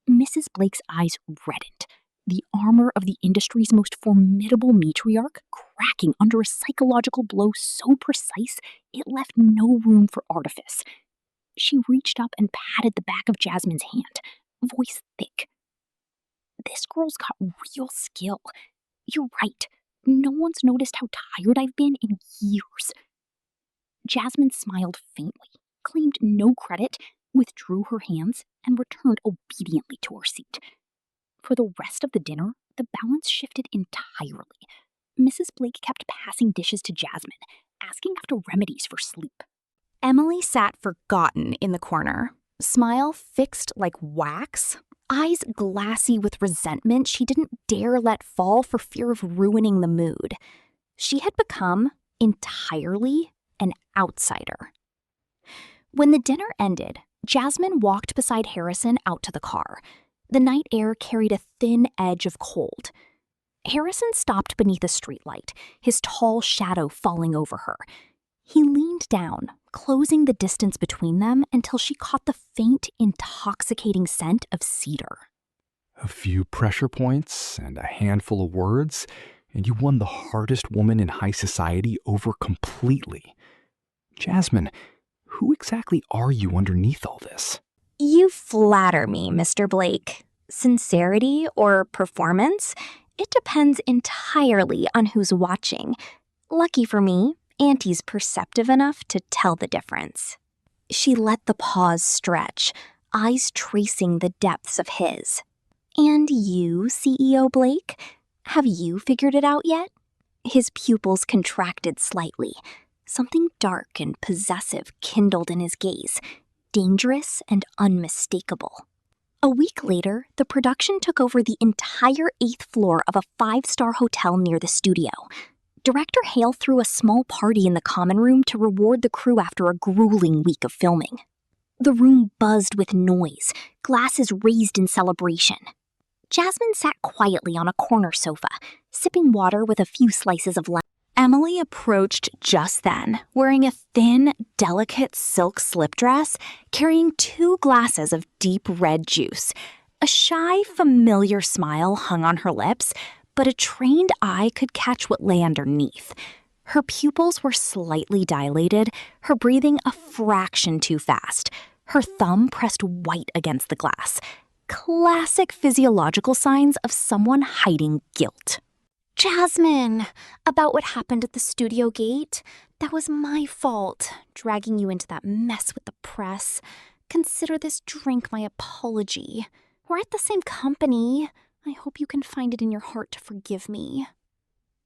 Speaker 2: Mrs. Blake's eyes reddened, the armor of the industry's most formidable matriarch cracking under a psychological blow so precise it left no room for artifice. She reached up and patted the back of Jasmine's hand, voice thick. "This girl's got real skill. You're right. No one's noticed how tired I've been in years." Jasmine smiled faintly, claimed no credit, withdrew her hands, and returned obediently to her seat. For the rest of the dinner, the balance shifted entirely. Mrs. Blake kept passing dishes to Jasmine, asking after remedies for sleep.
Speaker 4: Emily sat forgotten in the corner, smile fixed like wax, eyes glassy with resentment she didn't dare let fall for fear of ruining the mood. She had become entirely an outsider. When the dinner ended, Jasmine walked beside Harrison out to the car. The night air carried a thin edge of cold. Harrison stopped beneath a streetlight, his tall shadow falling over her. He leaned down, closing the distance between them until she caught the faint, intoxicating scent of cedar.
Speaker 5: A few pressure points and a handful of words, and you won the hardest woman in high society over completely. Jasmine, who exactly are you underneath all this?
Speaker 3: You flatter me, Mr. Blake. Sincerity or performance? It depends entirely on who's watching. Lucky for me, Auntie's perceptive enough to tell the difference. She let the pause stretch, eyes tracing the depths of his. And you, CEO Blake? Have you figured it out yet? His pupils contracted slightly. Something dark and possessive kindled in his gaze, dangerous and unmistakable. A week later, the production took over the entire 8th floor of a 5-star hotel near the studio. Director Hale threw a small party in the common room to reward the crew after a grueling week of filming. The room buzzed with noise, glasses raised in celebration. Jasmine sat quietly on a corner sofa, sipping water with a few slices of lemon.
Speaker 4: Emily approached just then, wearing a thin, delicate silk slip dress, carrying 2 glasses of deep red juice. A shy, familiar smile hung on her lips, but a trained eye could catch what lay underneath. Her pupils were slightly dilated, her breathing a fraction too fast, her thumb pressed white against the glass. Classic physiological signs of someone hiding guilt.
Speaker 3: Jasmine, about what happened at the studio gate? That was my fault, dragging you into that mess with the press. Consider this drink my apology. We're at the same company. I hope you can find it in your heart to forgive me.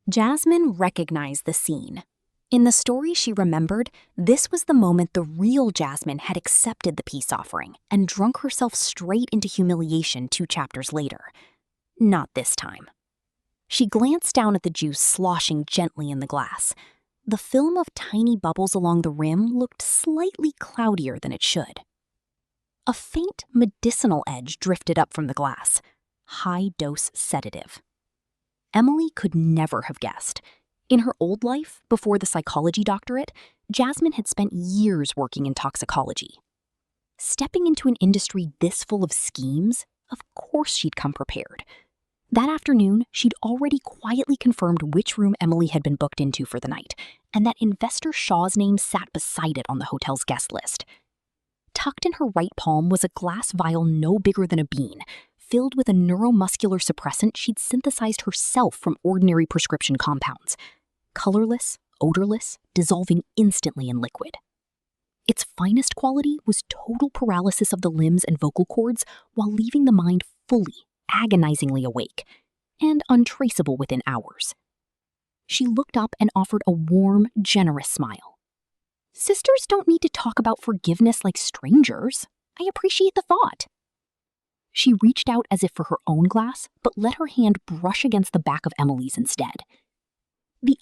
Speaker 2: Jasmine recognized the scene. In the story she remembered, this was the moment the real Jasmine had accepted the peace offering and drunk herself straight into humiliation 2 chapters later. Not this time. She glanced down at the juice sloshing gently in the glass. The film of tiny bubbles along the rim looked slightly cloudier than it should. A faint medicinal edge drifted up from the glass. High-dose sedative. Emily could never have guessed. In her old life, before the psychology doctorate, Jasmine had spent years working in toxicology. Stepping into an industry this full of schemes, of course she'd come prepared. That afternoon, she'd already quietly confirmed which room Emily had been booked into for the night, and that investor Shaw's name sat beside it on the hotel's guest list. Tucked in her right palm was a glass vial no bigger than a bean, filled with a neuromuscular suppressant she'd synthesized herself from ordinary prescription compounds. Colorless, odorless, dissolving instantly in liquid. Its finest quality was total paralysis of the limbs and vocal cords while leaving the mind fully, agonizingly awake, and untraceable within hours. She looked up and offered a warm, generous smile. "Sisters don't need to talk about forgiveness like strangers. I appreciate the thought." She reached out as if for her own glass, but let her hand brush against the back of Emily's instead. The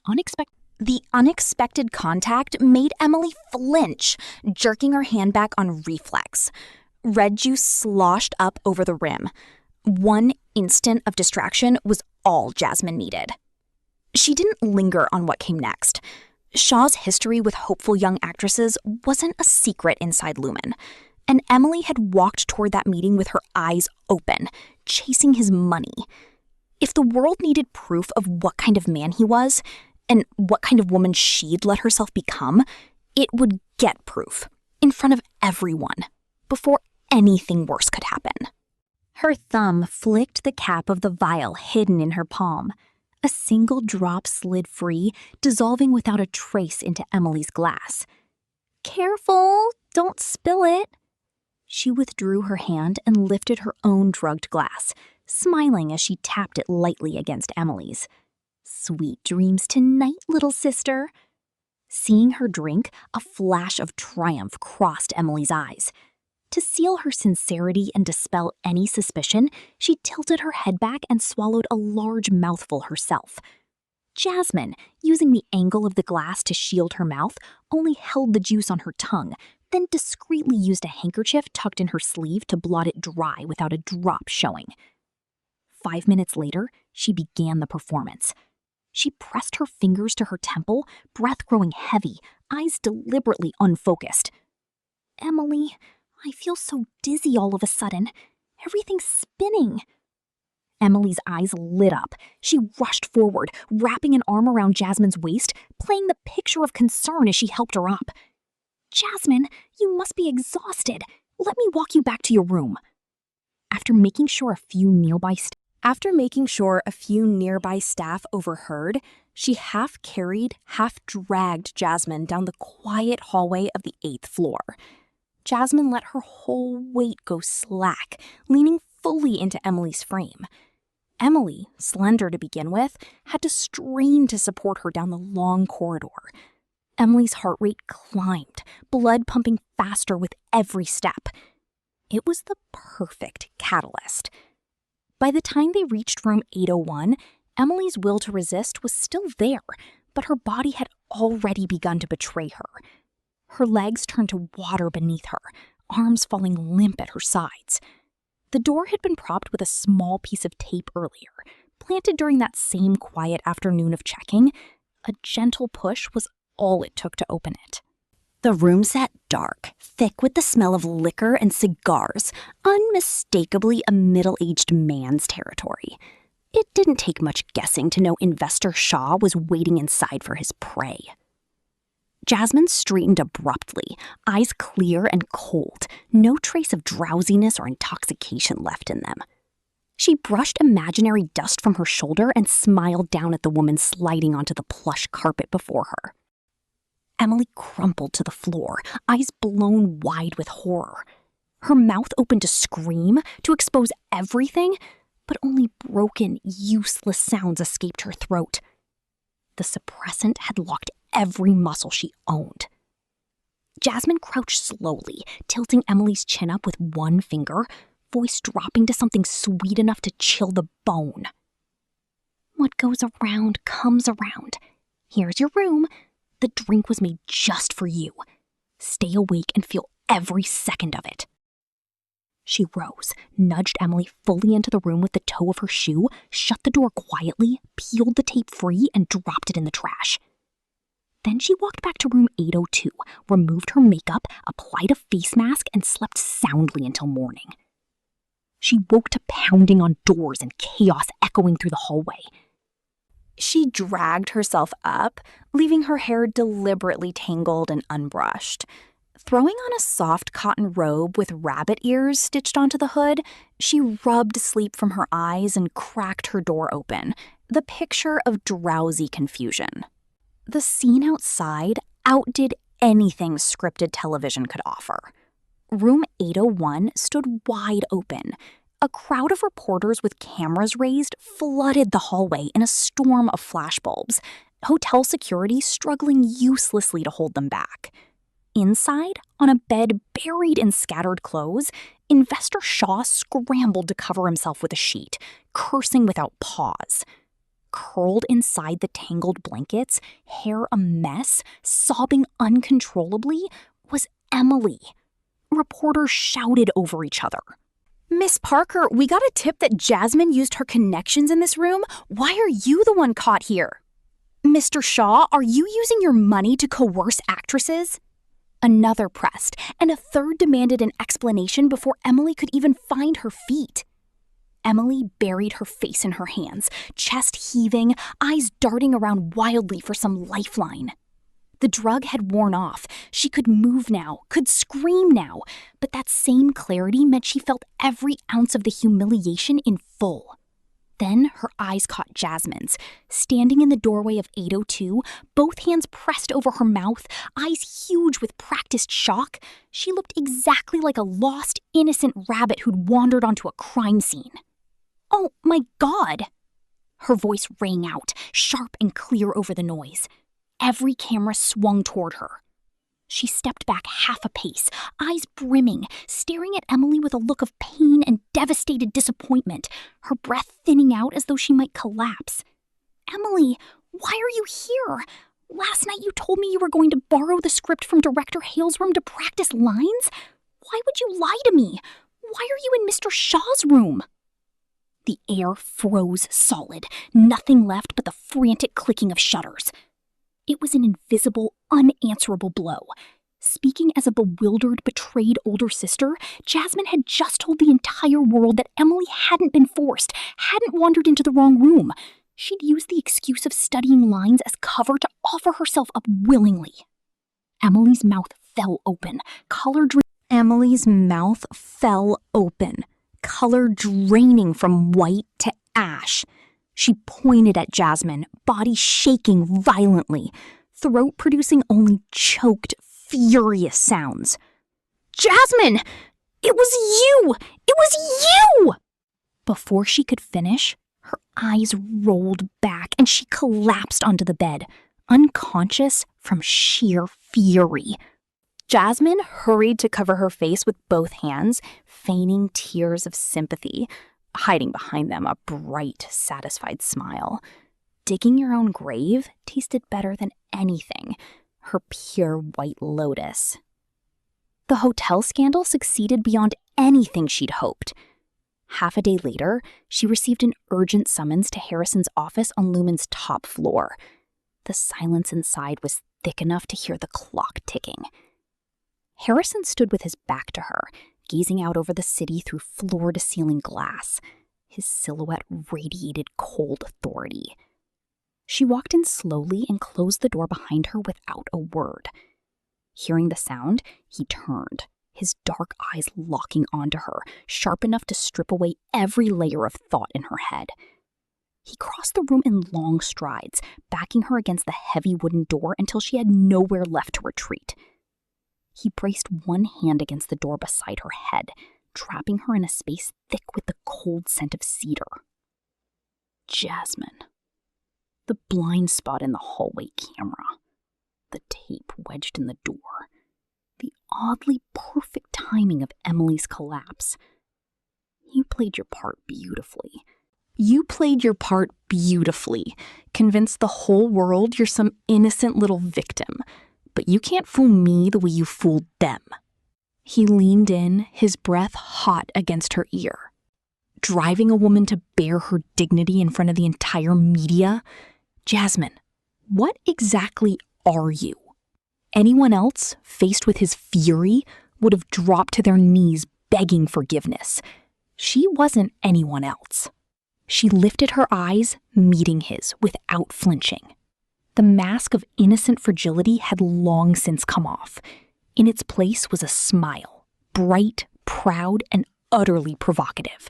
Speaker 2: unexpected contact made Emily flinch, jerking her hand back on reflex. Red juice sloshed up over the rim. 1 instant of distraction was all Jasmine needed. She didn't linger on what came next. Shaw's history with hopeful young actresses wasn't a secret inside Lumen, and Emily had walked toward that meeting with her eyes open, chasing his money. If the world needed proof of what kind of man he was, and what kind of woman she'd let herself become, it would get proof, in front of everyone, before anything worse could happen.
Speaker 3: Her thumb flicked the cap of the vial hidden in her palm. A single drop slid free, dissolving without a trace into Emily's glass. "Careful, don't spill it." She withdrew her hand and lifted her own drugged glass, smiling as she tapped it lightly against Emily's. "Sweet dreams tonight, little sister." Seeing her drink, a flash of triumph crossed Emily's eyes. To seal her sincerity and dispel any suspicion, she tilted her head back and swallowed a large mouthful herself. Jasmine, using the angle of the glass to shield her mouth, only held the juice on her tongue, then discreetly used a handkerchief tucked in her sleeve to blot it dry without a drop showing. 5 minutes later, she began the performance. She pressed her fingers to her temple, breath growing heavy, eyes deliberately unfocused. "Emily, I feel so dizzy all of a sudden. Everything's spinning." Emily's eyes lit up. She rushed forward, wrapping an arm around Jasmine's waist, playing the picture of concern as she helped her up. "Jasmine, you must be exhausted. Let me walk you back to your room." After making sure a few nearby staff overheard, she half-carried, half-dragged Jasmine down the quiet hallway of the 8th floor. Jasmine let her whole weight go slack, leaning fully into Emily's frame. Emily, slender to begin with, had to strain to support her down the long corridor. Emily's heart rate climbed, blood pumping faster with every step. It was the perfect catalyst. By the time they reached room 801, Emily's will to resist was still there, but her body had already begun to betray her. Her legs turned to water beneath her, arms falling limp at her sides. The door had been propped with a small piece of tape earlier, planted during that same quiet afternoon of checking. A gentle push was all it took to open it. The room sat dark, thick with the smell of liquor and cigars, unmistakably a middle-aged man's territory. It didn't take much guessing to know investor Shaw was waiting inside for his prey. Jasmine straightened abruptly, eyes clear and cold, no trace of drowsiness or intoxication left in them. She brushed imaginary dust from her shoulder and smiled down at the woman sliding onto the plush carpet before her. Emily crumpled to the floor, eyes blown wide with horror. Her mouth opened to scream, to expose everything, but only broken, useless sounds escaped her throat. The suppressant had locked every muscle she owned. Jasmine crouched slowly, tilting Emily's chin up with one finger, voice dropping to something sweet enough to chill the bone. "What goes around comes around. Here's your room. The drink was made just for you. Stay awake and feel every second of it." She rose, nudged Emily fully into the room with the toe of her shoe, shut the door quietly, peeled the tape free, and dropped it in the trash. Then she walked back to room 802, removed her makeup, applied a face mask, and slept soundly until morning. She woke to pounding on doors and chaos echoing through the hallway. She dragged herself up, leaving her hair deliberately tangled and unbrushed. Throwing on a soft cotton robe with rabbit ears stitched onto the hood, she rubbed sleep from her eyes and cracked her door open, the picture of drowsy confusion. The scene outside outdid anything scripted television could offer. Room 801 stood wide open. A crowd of reporters with cameras raised flooded the hallway in a storm of flashbulbs, hotel security struggling uselessly to hold them back. Inside, on a bed buried in scattered clothes, Investor Shaw scrambled to cover himself with a sheet, cursing without pause. Curled inside the tangled blankets, hair a mess, sobbing uncontrollably, was Emily. Reporters shouted over each other.
Speaker 2: Miss Parker, we got a tip that Jasmine used her connections in this room. Why are you the one caught here? Mr. Shaw, are you using your money to coerce actresses? Another pressed, and a third demanded an explanation before Emily could even find her feet. Emily buried her face in her hands, chest heaving, eyes darting around wildly for some lifeline. The drug had worn off. She could move now, could scream now, but that same clarity meant she felt every ounce of the humiliation in full. Then her eyes caught Jasmine's, standing in the doorway of 802, both hands pressed over her mouth, eyes huge with practiced shock. She looked exactly like a lost, innocent rabbit who'd wandered onto a crime scene. "Oh, my God!" Her voice rang out, sharp and clear over the noise. Every camera swung toward her. She stepped back half a pace, eyes brimming, staring at Emily with a look of pain and devastated disappointment, her breath thinning out as though she might collapse. "Emily, why are you here? Last night you told me you were going to borrow the script from Director Hale's room to practice lines? Why would you lie to me? Why are you in Mr. Shaw's room?" The air froze solid, nothing left but the frantic clicking of shutters. It was an invisible, unanswerable blow. Speaking as a bewildered, betrayed older sister, Jasmine had just told the entire world that Emily hadn't been forced, hadn't wandered into the wrong room. She'd used the excuse of studying lines as cover to offer herself up willingly. Emily's mouth fell open, color draining from white to ash. She pointed at Jasmine, body shaking violently, throat producing only choked, furious sounds. "Jasmine! It was you! It was you!" Before she could finish, her eyes rolled back and she collapsed onto the bed, unconscious from sheer fury. Jasmine hurried to cover her face with both hands, feigning tears of sympathy, hiding behind them a bright, satisfied smile. Digging your own grave tasted better than anything, her pure white lotus. The hotel scandal succeeded beyond anything she'd hoped. Half a day later, she received an urgent summons to Harrison's office on Lumen's top floor. The silence inside was thick enough to hear the clock ticking. Harrison stood with his back to her, gazing out over the city through floor-to-ceiling glass. His silhouette radiated cold authority. She walked in slowly and closed the door behind her without a word. Hearing the sound, he turned, his dark eyes locking onto her, sharp enough to strip away every layer of thought in her head. He crossed the room in long strides, backing her against the heavy wooden door until she had nowhere left to retreat. He braced one hand against the door beside her head, trapping her in a space thick with the cold scent of cedar. Jasmine. The blind spot in the hallway camera. The tape wedged in the door. The oddly perfect timing of Emily's collapse. You played your part beautifully. Convinced the whole world you're some innocent little victim. But you can't fool me the way you fooled them. He leaned in, his breath hot against her ear. Driving a woman to bare her dignity in front of the entire media? Jasmine, what exactly are you? Anyone else, faced with his fury, would have dropped to their knees begging forgiveness. She wasn't anyone else. She lifted her eyes, meeting his, without flinching. The mask of innocent fragility had long since come off. In its place was a smile, bright, proud, and utterly provocative.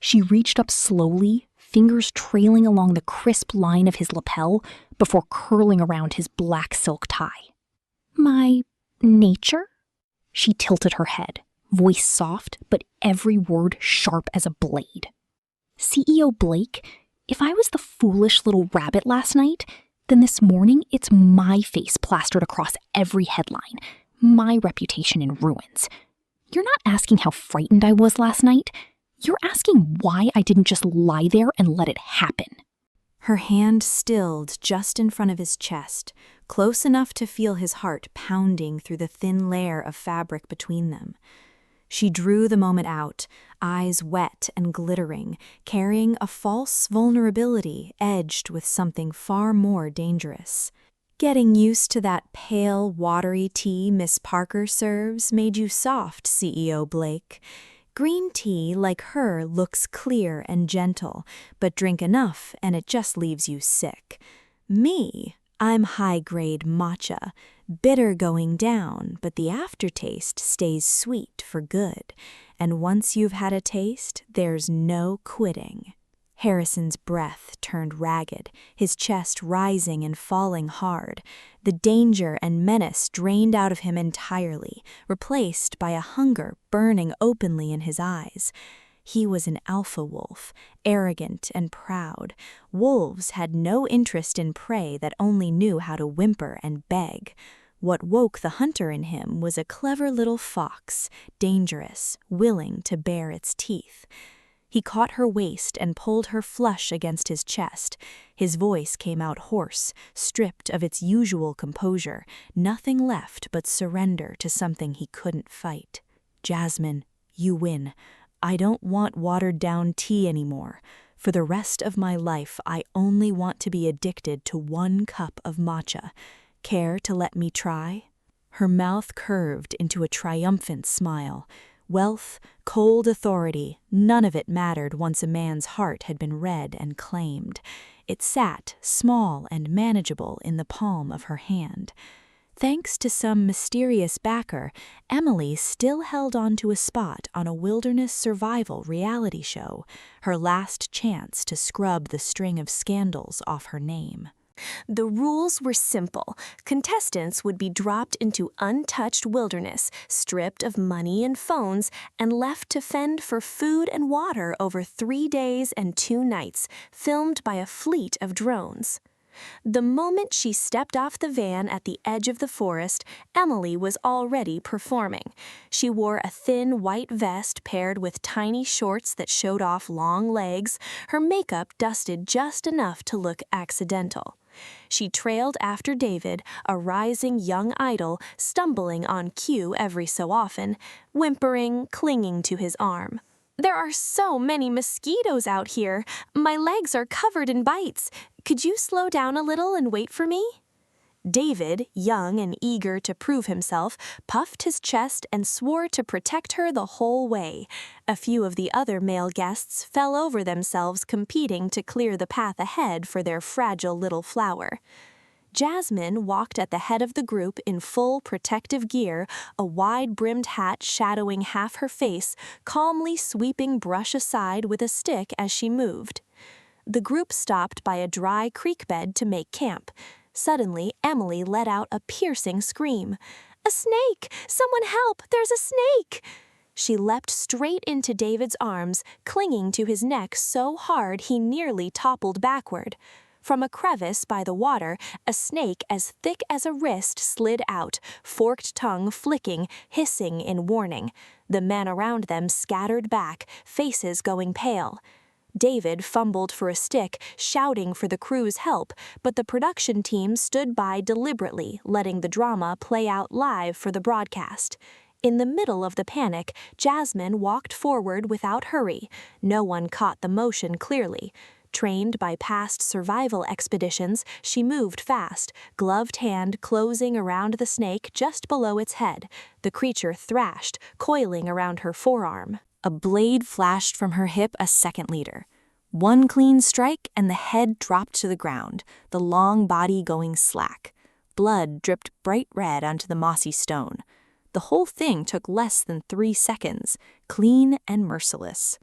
Speaker 2: She reached up slowly, fingers trailing along the crisp line of his lapel before curling around his black silk tie. "My nature?" She tilted her head, voice soft, but every word sharp as a blade. "CEO Blake, if I was the foolish little rabbit last night, then this morning it's my face plastered across every headline, my reputation in ruins. You're not asking how frightened I was last night. You're asking why I didn't just lie there and let it happen."
Speaker 4: Her hand stilled just in front of his chest, close enough to feel his heart pounding through the thin layer of fabric between them. She drew the moment out, eyes wet and glittering, carrying a false vulnerability edged with something far more dangerous. Getting used to that pale, watery tea Miss Parker serves made you soft, CEO Blake. Green tea, like her, looks clear and gentle, but drink enough and it just leaves you sick. Me, I'm high-grade matcha, bitter going down, but the aftertaste stays sweet for good. And once you've had a taste, there's no quitting. Harrison's breath turned ragged, his chest rising and falling hard. The danger and menace drained out of him entirely, replaced by a hunger burning openly in his eyes. He was an alpha wolf, arrogant and proud. Wolves had no interest in prey that only knew how to whimper and beg. What woke the hunter in him was a clever little fox, dangerous, willing to bare its teeth. He caught her waist and pulled her flush against his chest. His voice came out hoarse, stripped of its usual composure, nothing left but surrender to something he couldn't fight. Jasmine, you win. I don't want watered-down tea anymore. For the rest of my life, I only want to be addicted to 1 cup of matcha. Care to let me try? Her mouth curved into a triumphant smile. Wealth, cold authority, none of it mattered once a man's heart had been read and claimed. It sat, small and manageable, in the palm of her hand. Thanks to some mysterious backer, Emily still held on to a spot on a wilderness survival reality show, her last chance to scrub the string of scandals off her name.
Speaker 2: The rules were simple. Contestants would be dropped into untouched wilderness, stripped of money and phones, and left to fend for food and water over 3 days and 2 nights, filmed by a fleet of drones. The moment she stepped off the van at the edge of the forest, Emily was already performing. She wore a thin white vest paired with tiny shorts that showed off long legs, her makeup dusted just enough to look accidental. She trailed after David, a rising young idol, stumbling on cue every so often, whimpering, clinging to his arm. "There are so many mosquitoes out here. My legs are covered in bites. Could you slow down a little and wait for me?" David, young and eager to prove himself, puffed his chest and swore to protect her the whole way. A few of the other male guests fell over themselves competing to clear the path ahead for their fragile little flower. Jasmine walked at the head of the group in full protective gear, a wide-brimmed hat shadowing half her face, calmly sweeping brush aside with a stick as she moved. The group stopped by a dry creek bed to make camp. Suddenly, Emily let out a piercing scream. "A snake! Someone help! There's a snake!" She leapt straight into David's arms, clinging to his neck so hard he nearly toppled backward. From a crevice by the water, a snake as thick as a wrist slid out, forked tongue flicking, hissing in warning. The men around them scattered back, faces going pale. David fumbled for a stick, shouting for the crew's help, but the production team stood by deliberately, letting the drama play out live for the broadcast. In the middle of the panic, Jasmine walked forward without hurry. No one caught the motion clearly. Trained by past survival expeditions, she moved fast, gloved hand closing around the snake just below its head. The creature thrashed, coiling around her forearm. A blade flashed from her hip a second later. One clean strike and the head dropped to the ground, the long body going slack. Blood dripped bright red onto the mossy stone. The whole thing took less than 3 seconds, clean and merciless.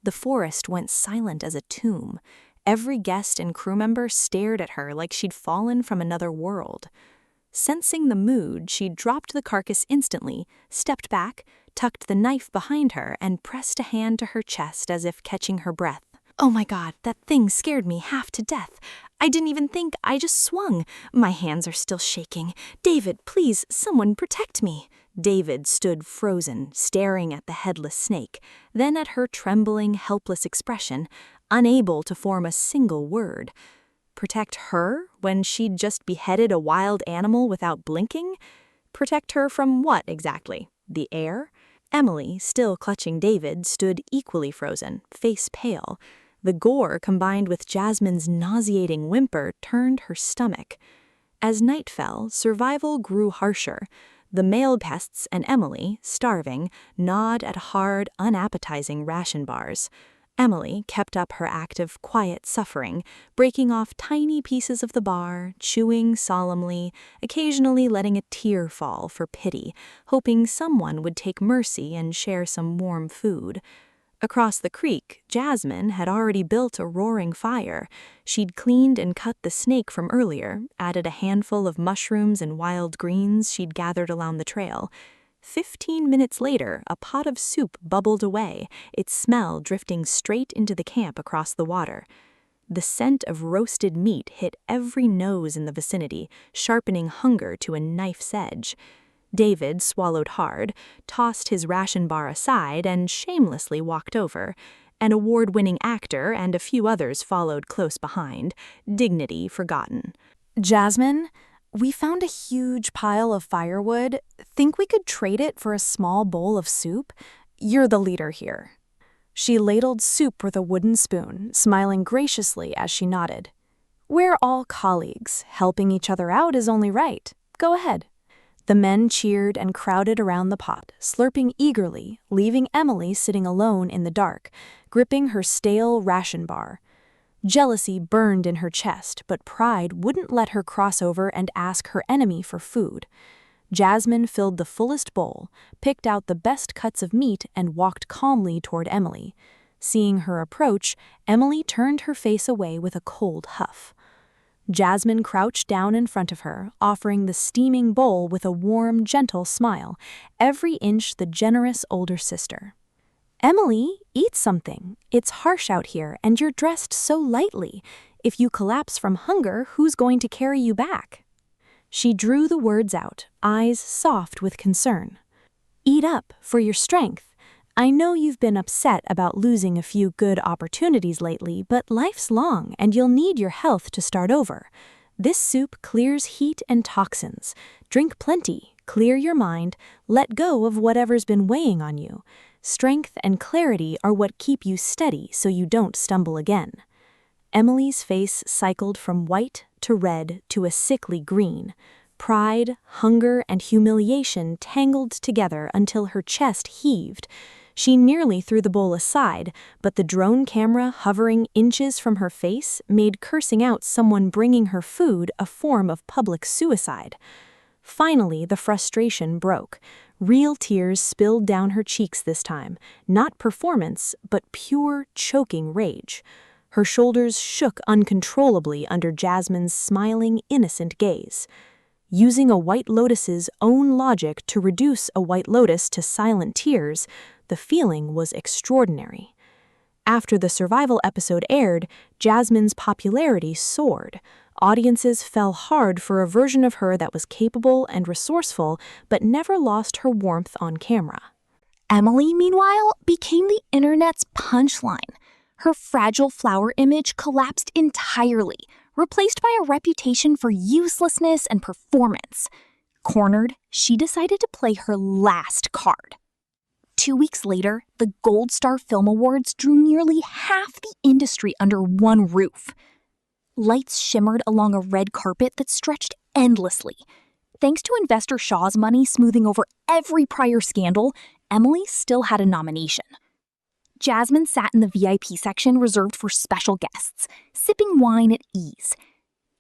Speaker 2: The forest went silent as a tomb. Every guest and crew member stared at her like she'd fallen from another world. Sensing the mood, she dropped the carcass instantly, stepped back, tucked the knife behind her, and pressed a hand to her chest as if catching her breath. "Oh my God, that thing scared me half to death. I didn't even think, I just swung. My hands are still shaking. David, please, someone protect me." David stood frozen, staring at the headless snake, then at her trembling, helpless expression, unable to form a single word. Protect her when she'd just beheaded a wild animal without blinking? Protect her from what exactly? The air?
Speaker 6: Emily, still clutching David, stood equally frozen, face pale. The gore, combined with Jasmine's nauseating whimper, turned her stomach. As night fell, survival grew harsher. The male pests and Emily, starving, gnawed at hard, unappetizing ration bars. Emily kept up her act of quiet suffering, breaking off tiny pieces of the bar, chewing solemnly, occasionally letting a tear fall for pity, hoping someone would take mercy and share some warm food. Across the creek, Jasmine had already built a roaring fire. She'd cleaned and cut the snake from earlier, added a handful of mushrooms and wild greens she'd gathered along the trail. 15 minutes later, a pot of soup bubbled away, its smell drifting straight into the camp across the water. The scent of roasted meat hit every nose in the vicinity, sharpening hunger to a knife's edge. David swallowed hard, tossed his ration bar aside, and shamelessly walked over. An award-winning actor and a few others followed close behind, dignity forgotten.
Speaker 4: Jasmine, we found a huge pile of firewood. Think we could trade it for a small bowl of soup? You're the leader here. She ladled soup with a wooden spoon, smiling graciously as she nodded. We're all colleagues. Helping each other out is only right. Go ahead. The men cheered and crowded around the pot, slurping eagerly, leaving Emily sitting alone in the dark, gripping her stale ration bar. Jealousy burned in her chest, but pride wouldn't let her cross over and ask her enemy for food. Jasmine filled the fullest bowl, picked out the best cuts of meat, and walked calmly toward Emily. Seeing her approach, Emily turned her face away with a cold huff. Jasmine crouched down in front of her, offering the steaming bowl with a warm, gentle smile, every inch the generous older sister. Emily, eat something. It's harsh out here, and you're dressed so lightly. If you collapse from hunger, who's going to carry you back? She drew the words out, eyes soft with concern. Eat up, for your strength. I know you've been upset about losing a few good opportunities lately, but life's long, and you'll need your health to start over. This soup clears heat and toxins. Drink plenty, clear your mind, let go of whatever's been weighing on you. Strength and clarity are what keep you steady so you don't stumble again. Emily's face cycled from white to red to a sickly green. Pride, hunger, and humiliation tangled together until her chest heaved. She nearly threw the bowl aside, but the drone camera hovering inches from her face made cursing out someone bringing her food a form of public suicide. Finally, the frustration broke. Real tears spilled down her cheeks this time, not performance, but pure, choking rage. Her shoulders shook uncontrollably under Jasmine's smiling, innocent gaze. Using a White Lotus's own logic to reduce a White Lotus to silent tears, the feeling was extraordinary. After the survival episode aired, Jasmine's popularity soared. Audiences fell hard for a version of her that was capable and resourceful, but never lost her warmth on camera.
Speaker 2: Emily, meanwhile, became the internet's punchline. Her fragile flower image collapsed entirely, replaced by a reputation for uselessness and performance. Cornered, she decided to play her last card. 2 weeks later, the Gold Star Film Awards drew nearly half the industry under one roof. Lights shimmered along a red carpet that stretched endlessly. Thanks to investor Shaw's money smoothing over every prior scandal, Emily still had a nomination. Jasmine sat in the VIP section reserved for special guests, sipping wine at ease.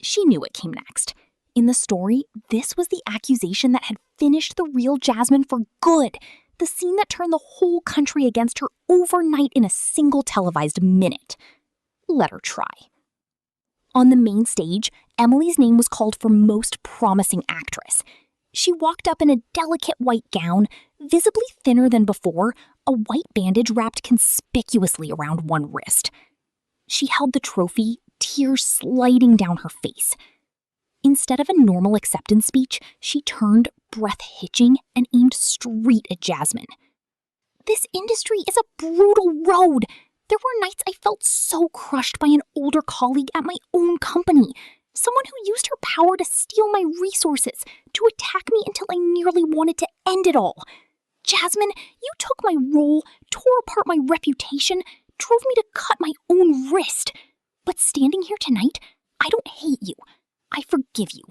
Speaker 2: She knew what came next. In the story, this was the accusation that had finished the real Jasmine for good, the scene that turned the whole country against her overnight in a single televised minute. Let her try. On the main stage, Emily's name was called for Most Promising Actress. She walked up in a delicate white gown, visibly thinner than before, a white bandage wrapped conspicuously around one wrist. She held the trophy, tears sliding down her face. Instead of a normal acceptance speech, she turned, breath hitching, and aimed straight at Jasmine. This industry is a brutal road. There were nights I felt so crushed by an older colleague at my own company, someone who used her power to steal my resources, to attack me until I nearly wanted to end it all. Jasmine, you took my role, tore apart my reputation, drove me to cut my own wrist. But standing here tonight, I don't hate you. I forgive you.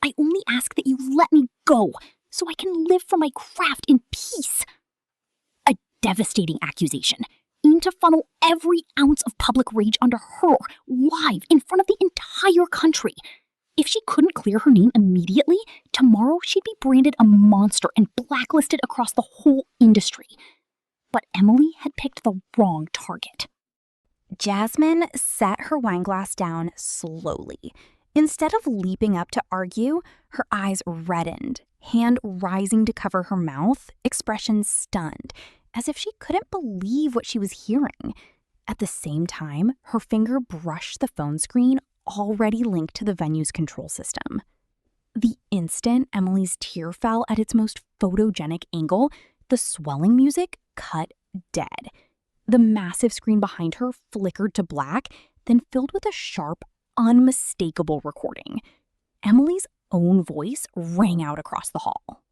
Speaker 2: I only ask that you let me go so I can live for my craft in peace. A devastating accusation, aimed to funnel every ounce of public rage onto her, live in front of the entire country. If she couldn't clear her name immediately, tomorrow she'd be branded a monster and blacklisted across the whole industry. But Emily had picked the wrong target.
Speaker 3: Jasmine set her wineglass down slowly. Instead of leaping up to argue, her eyes reddened, hand rising to cover her mouth, expression stunned, as if she couldn't believe what she was hearing. At the same time, her finger brushed the phone screen already linked to the venue's control system. The instant Emily's tear fell at its most photogenic angle, the swelling music cut dead. The massive screen behind her flickered to black, then filled with a sharp, unmistakable recording. Emily's own voice rang out across the hall.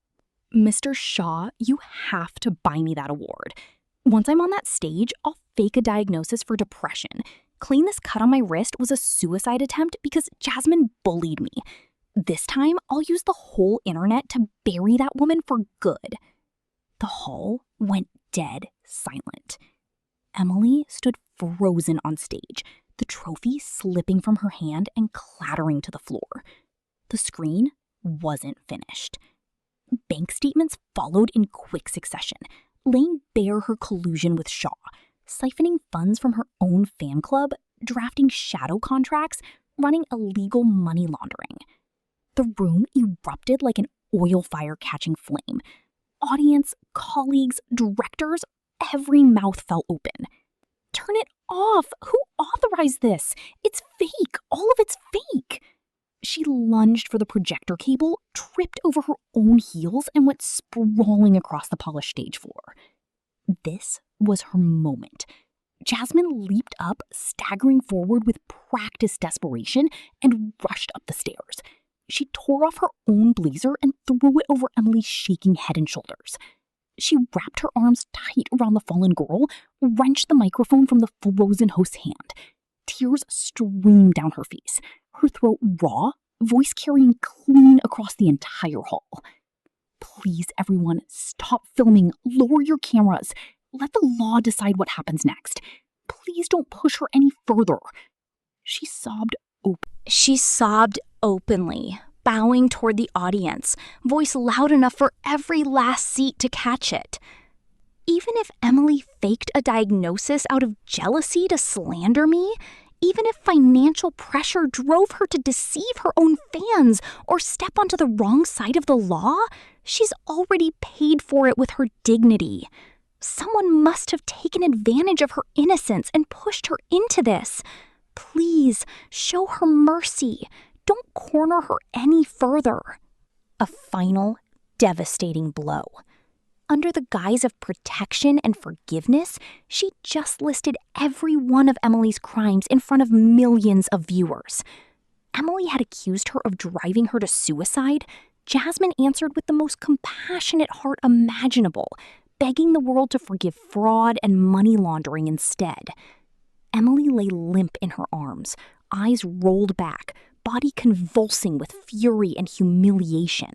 Speaker 3: "Mr. Shaw, you have to buy me that award. Once I'm on that stage, I'll fake a diagnosis for depression. Claim this cut on my wrist was a suicide attempt because Jasmine bullied me. This time, I'll use the whole internet to bury that woman for good." The hall went dead silent. Emily stood frozen on stage, the trophy slipping from her hand and clattering to the floor. The screen wasn't finished. Bank statements followed in quick succession, laying bare her collusion with Shaw, siphoning funds from her own fan club, drafting shadow contracts, running illegal money laundering. The room erupted like an oil fire catching flame. Audience, colleagues, directors, every mouth fell open. "Turn it off! Who authorized this? It's fake! All of it's fake!" She lunged for the projector cable, tripped over her own heels, and went sprawling across the polished stage floor. This was her moment. Jasmine leaped up, staggering forward with practiced desperation, and rushed up the stairs. She tore off her own blazer and threw it over Emily's shaking head and shoulders. She wrapped her arms tight around the fallen girl, wrenched the microphone from the frozen host's hand. Tears streamed down her face, her throat raw, voice carrying clean across the entire hall. "Please, everyone, stop filming. Lower your cameras. Let the law decide what happens next. Please don't push her any further." She sobbed openly, bowing toward the audience, voice loud enough for every last seat to catch it. Even if Emily faked a diagnosis out of jealousy to slander me, even if financial pressure drove her to deceive her own fans or step onto the wrong side of the law, she's already paid for it with her dignity. Someone must have taken advantage of her innocence and pushed her into this. Please, show her mercy. Don't corner her any further. A final, devastating blow. Under the guise of protection and forgiveness, she just listed every one of Emily's crimes in front of millions of viewers. Emily had accused her of driving her to suicide. Jasmine answered with the most compassionate heart imaginable, begging the world to forgive fraud and money laundering instead. Emily lay limp in her arms, eyes rolled back, body convulsing with fury and humiliation.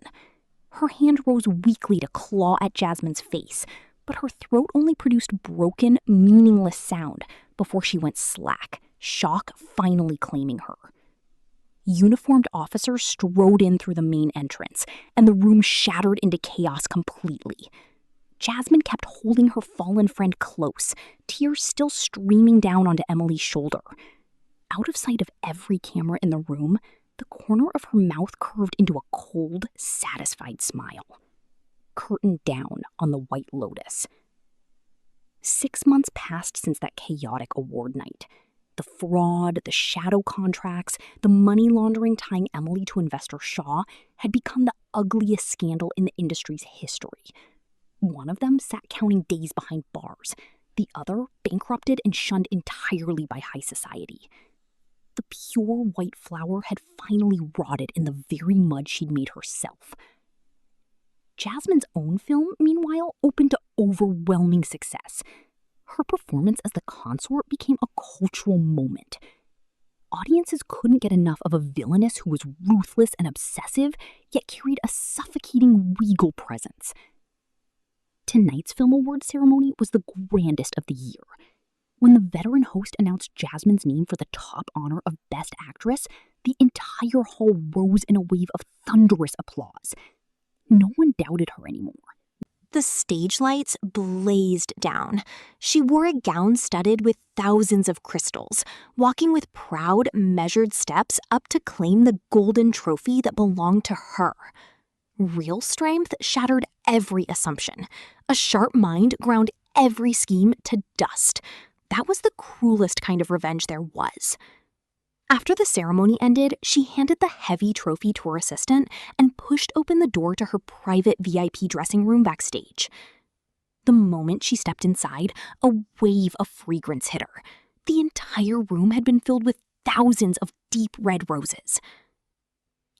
Speaker 3: Her hand rose weakly to claw at Jasmine's face, but her throat only produced broken, meaningless sound before she went slack, shock finally claiming her. Uniformed officers strode in through the main entrance, and the room shattered into chaos completely. Jasmine kept holding her fallen friend close, tears still streaming down onto Emily's shoulder. Out of sight of every camera in the room, the corner of her mouth curved into a cold, satisfied smile. Curtained down on the White Lotus. 6 months passed since that chaotic award night. The fraud, the shadow contracts, the money laundering tying Emily to investor Shaw had become the ugliest scandal in the industry's history. One of them sat counting days behind bars, the other bankrupted and shunned entirely by high society. The pure white flower had finally rotted in the very mud she'd made herself.
Speaker 2: Jasmine's own film, meanwhile, opened to overwhelming success. Her performance as the consort became a cultural moment. Audiences couldn't get enough of a villainess who was ruthless and obsessive, yet carried a suffocating regal presence. Tonight's film awards ceremony was the grandest of the year. When the veteran host announced Jasmine's name for the top honor of Best Actress, the entire hall rose in a wave of thunderous applause. No one doubted her anymore.
Speaker 3: The stage lights blazed down. She wore a gown studded with thousands of crystals, walking with proud, measured steps up to claim the golden trophy that belonged to her. Real strength shattered every assumption. A sharp mind ground every scheme to dust. That was the cruelest kind of revenge there was. After the ceremony ended, she handed the heavy trophy to her assistant and pushed open the door to her private VIP dressing room backstage. The moment she stepped inside, a wave of fragrance hit her. The entire room had been filled with thousands of deep red roses.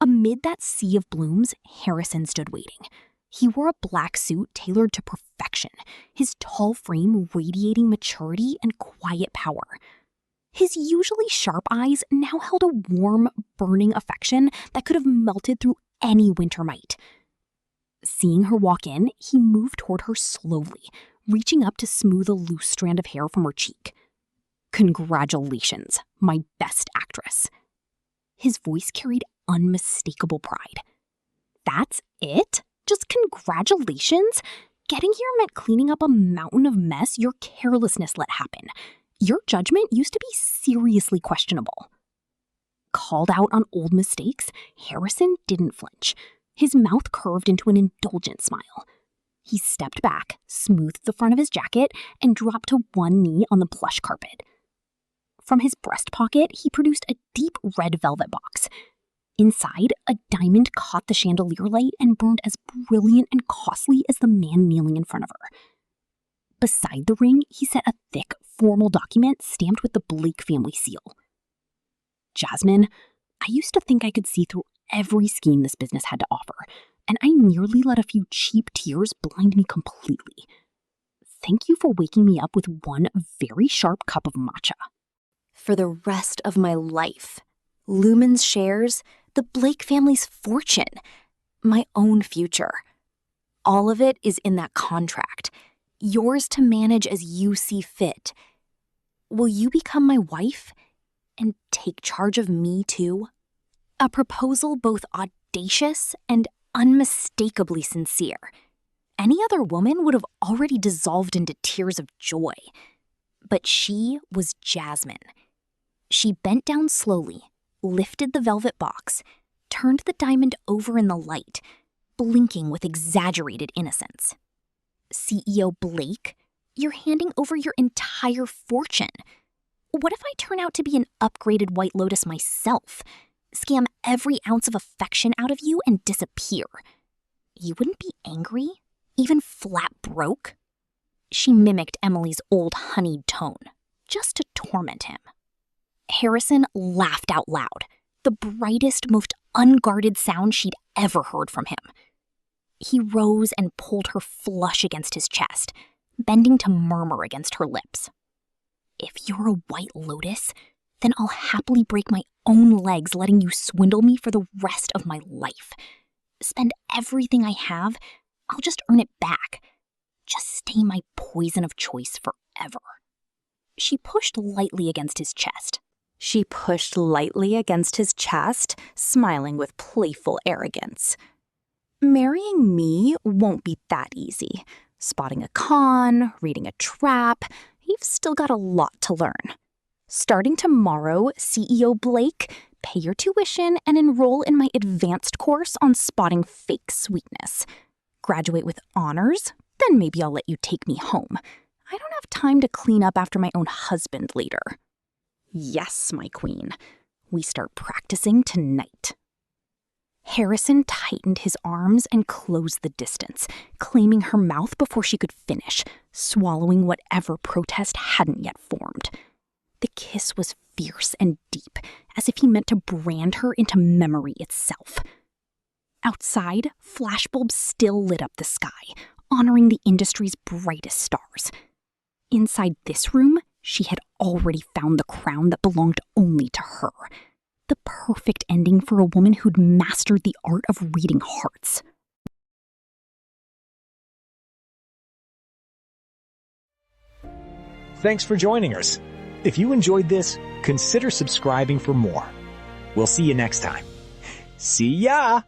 Speaker 3: Amid that sea of blooms, Harrison stood waiting. He wore a black suit tailored to perfection, his tall frame radiating maturity and quiet power. His usually sharp eyes now held a warm, burning affection that could have melted through any winter night. Seeing her walk in, he moved toward her slowly, reaching up to smooth a loose strand of hair from her cheek. "Congratulations, my best actress." His voice carried unmistakable pride. "That's it? Just congratulations? Getting here meant cleaning up a mountain of mess your carelessness let happen. Your judgment used to be seriously questionable." Called out on old mistakes, Harrison didn't flinch. His mouth curved into an indulgent smile. He stepped back, smoothed the front of his jacket, and dropped to one knee on the plush carpet. From his breast pocket, he produced a deep red velvet box. Inside, a diamond caught the chandelier light and burned as brilliant and costly as the man kneeling in front of her. Beside the ring, he set a thick, formal document stamped with the Blake family seal. "Jasmine, I used to think I could see through every scheme this business had to offer, and I nearly let a few cheap tears blind me completely. Thank you for waking me up with one very sharp cup of matcha." For the rest of my life, Lumen's shares, the Blake family's fortune, my own future. All of it is in that contract. Yours to manage as you see fit. Will you become my wife and take charge of me too? A proposal both audacious and unmistakably sincere. Any other woman would have already dissolved into tears of joy. But she was Jasmine. She bent down slowly, lifted the velvet box, turned the diamond over in the light, blinking with exaggerated innocence. "CEO Blake, you're handing over your entire fortune. What if I turn out to be an upgraded White Lotus myself, scam every ounce of affection out of you and disappear? You wouldn't be angry? Even flat broke?" She mimicked Emily's old honeyed tone, just to torment him. Harrison laughed out loud, the brightest, most unguarded sound she'd ever heard from him. He rose and pulled her flush against his chest, bending to murmur against her lips. "If you're a White Lotus, then I'll happily break my own legs letting you swindle me for the rest of my life. Spend everything I have, I'll just earn it back. Just stay my poison of choice forever." She pushed lightly against his chest. Smiling with playful arrogance. "Marrying me won't be that easy. Spotting a con, reading a trap, you've still got a lot to learn. Starting tomorrow, CEO Blake, pay your tuition and enroll in my advanced course on spotting fake sweetness. Graduate with honors, then maybe I'll let you take me home. I don't have time to clean up after my own husband later." "Yes, my queen. We start practicing tonight." Harrison tightened his arms and closed the distance, claiming her mouth before she could finish, swallowing whatever protest hadn't yet formed. The kiss was fierce and deep, as if he meant to brand her into memory itself.
Speaker 2: Outside, flashbulbs still lit up the sky, honoring the industry's brightest stars. Inside this room, she had already found the crown that belonged only to her. The perfect ending for a woman who'd mastered the art of reading hearts.
Speaker 1: Thanks for joining us. If you enjoyed this, consider subscribing for more. We'll see you next time. See ya!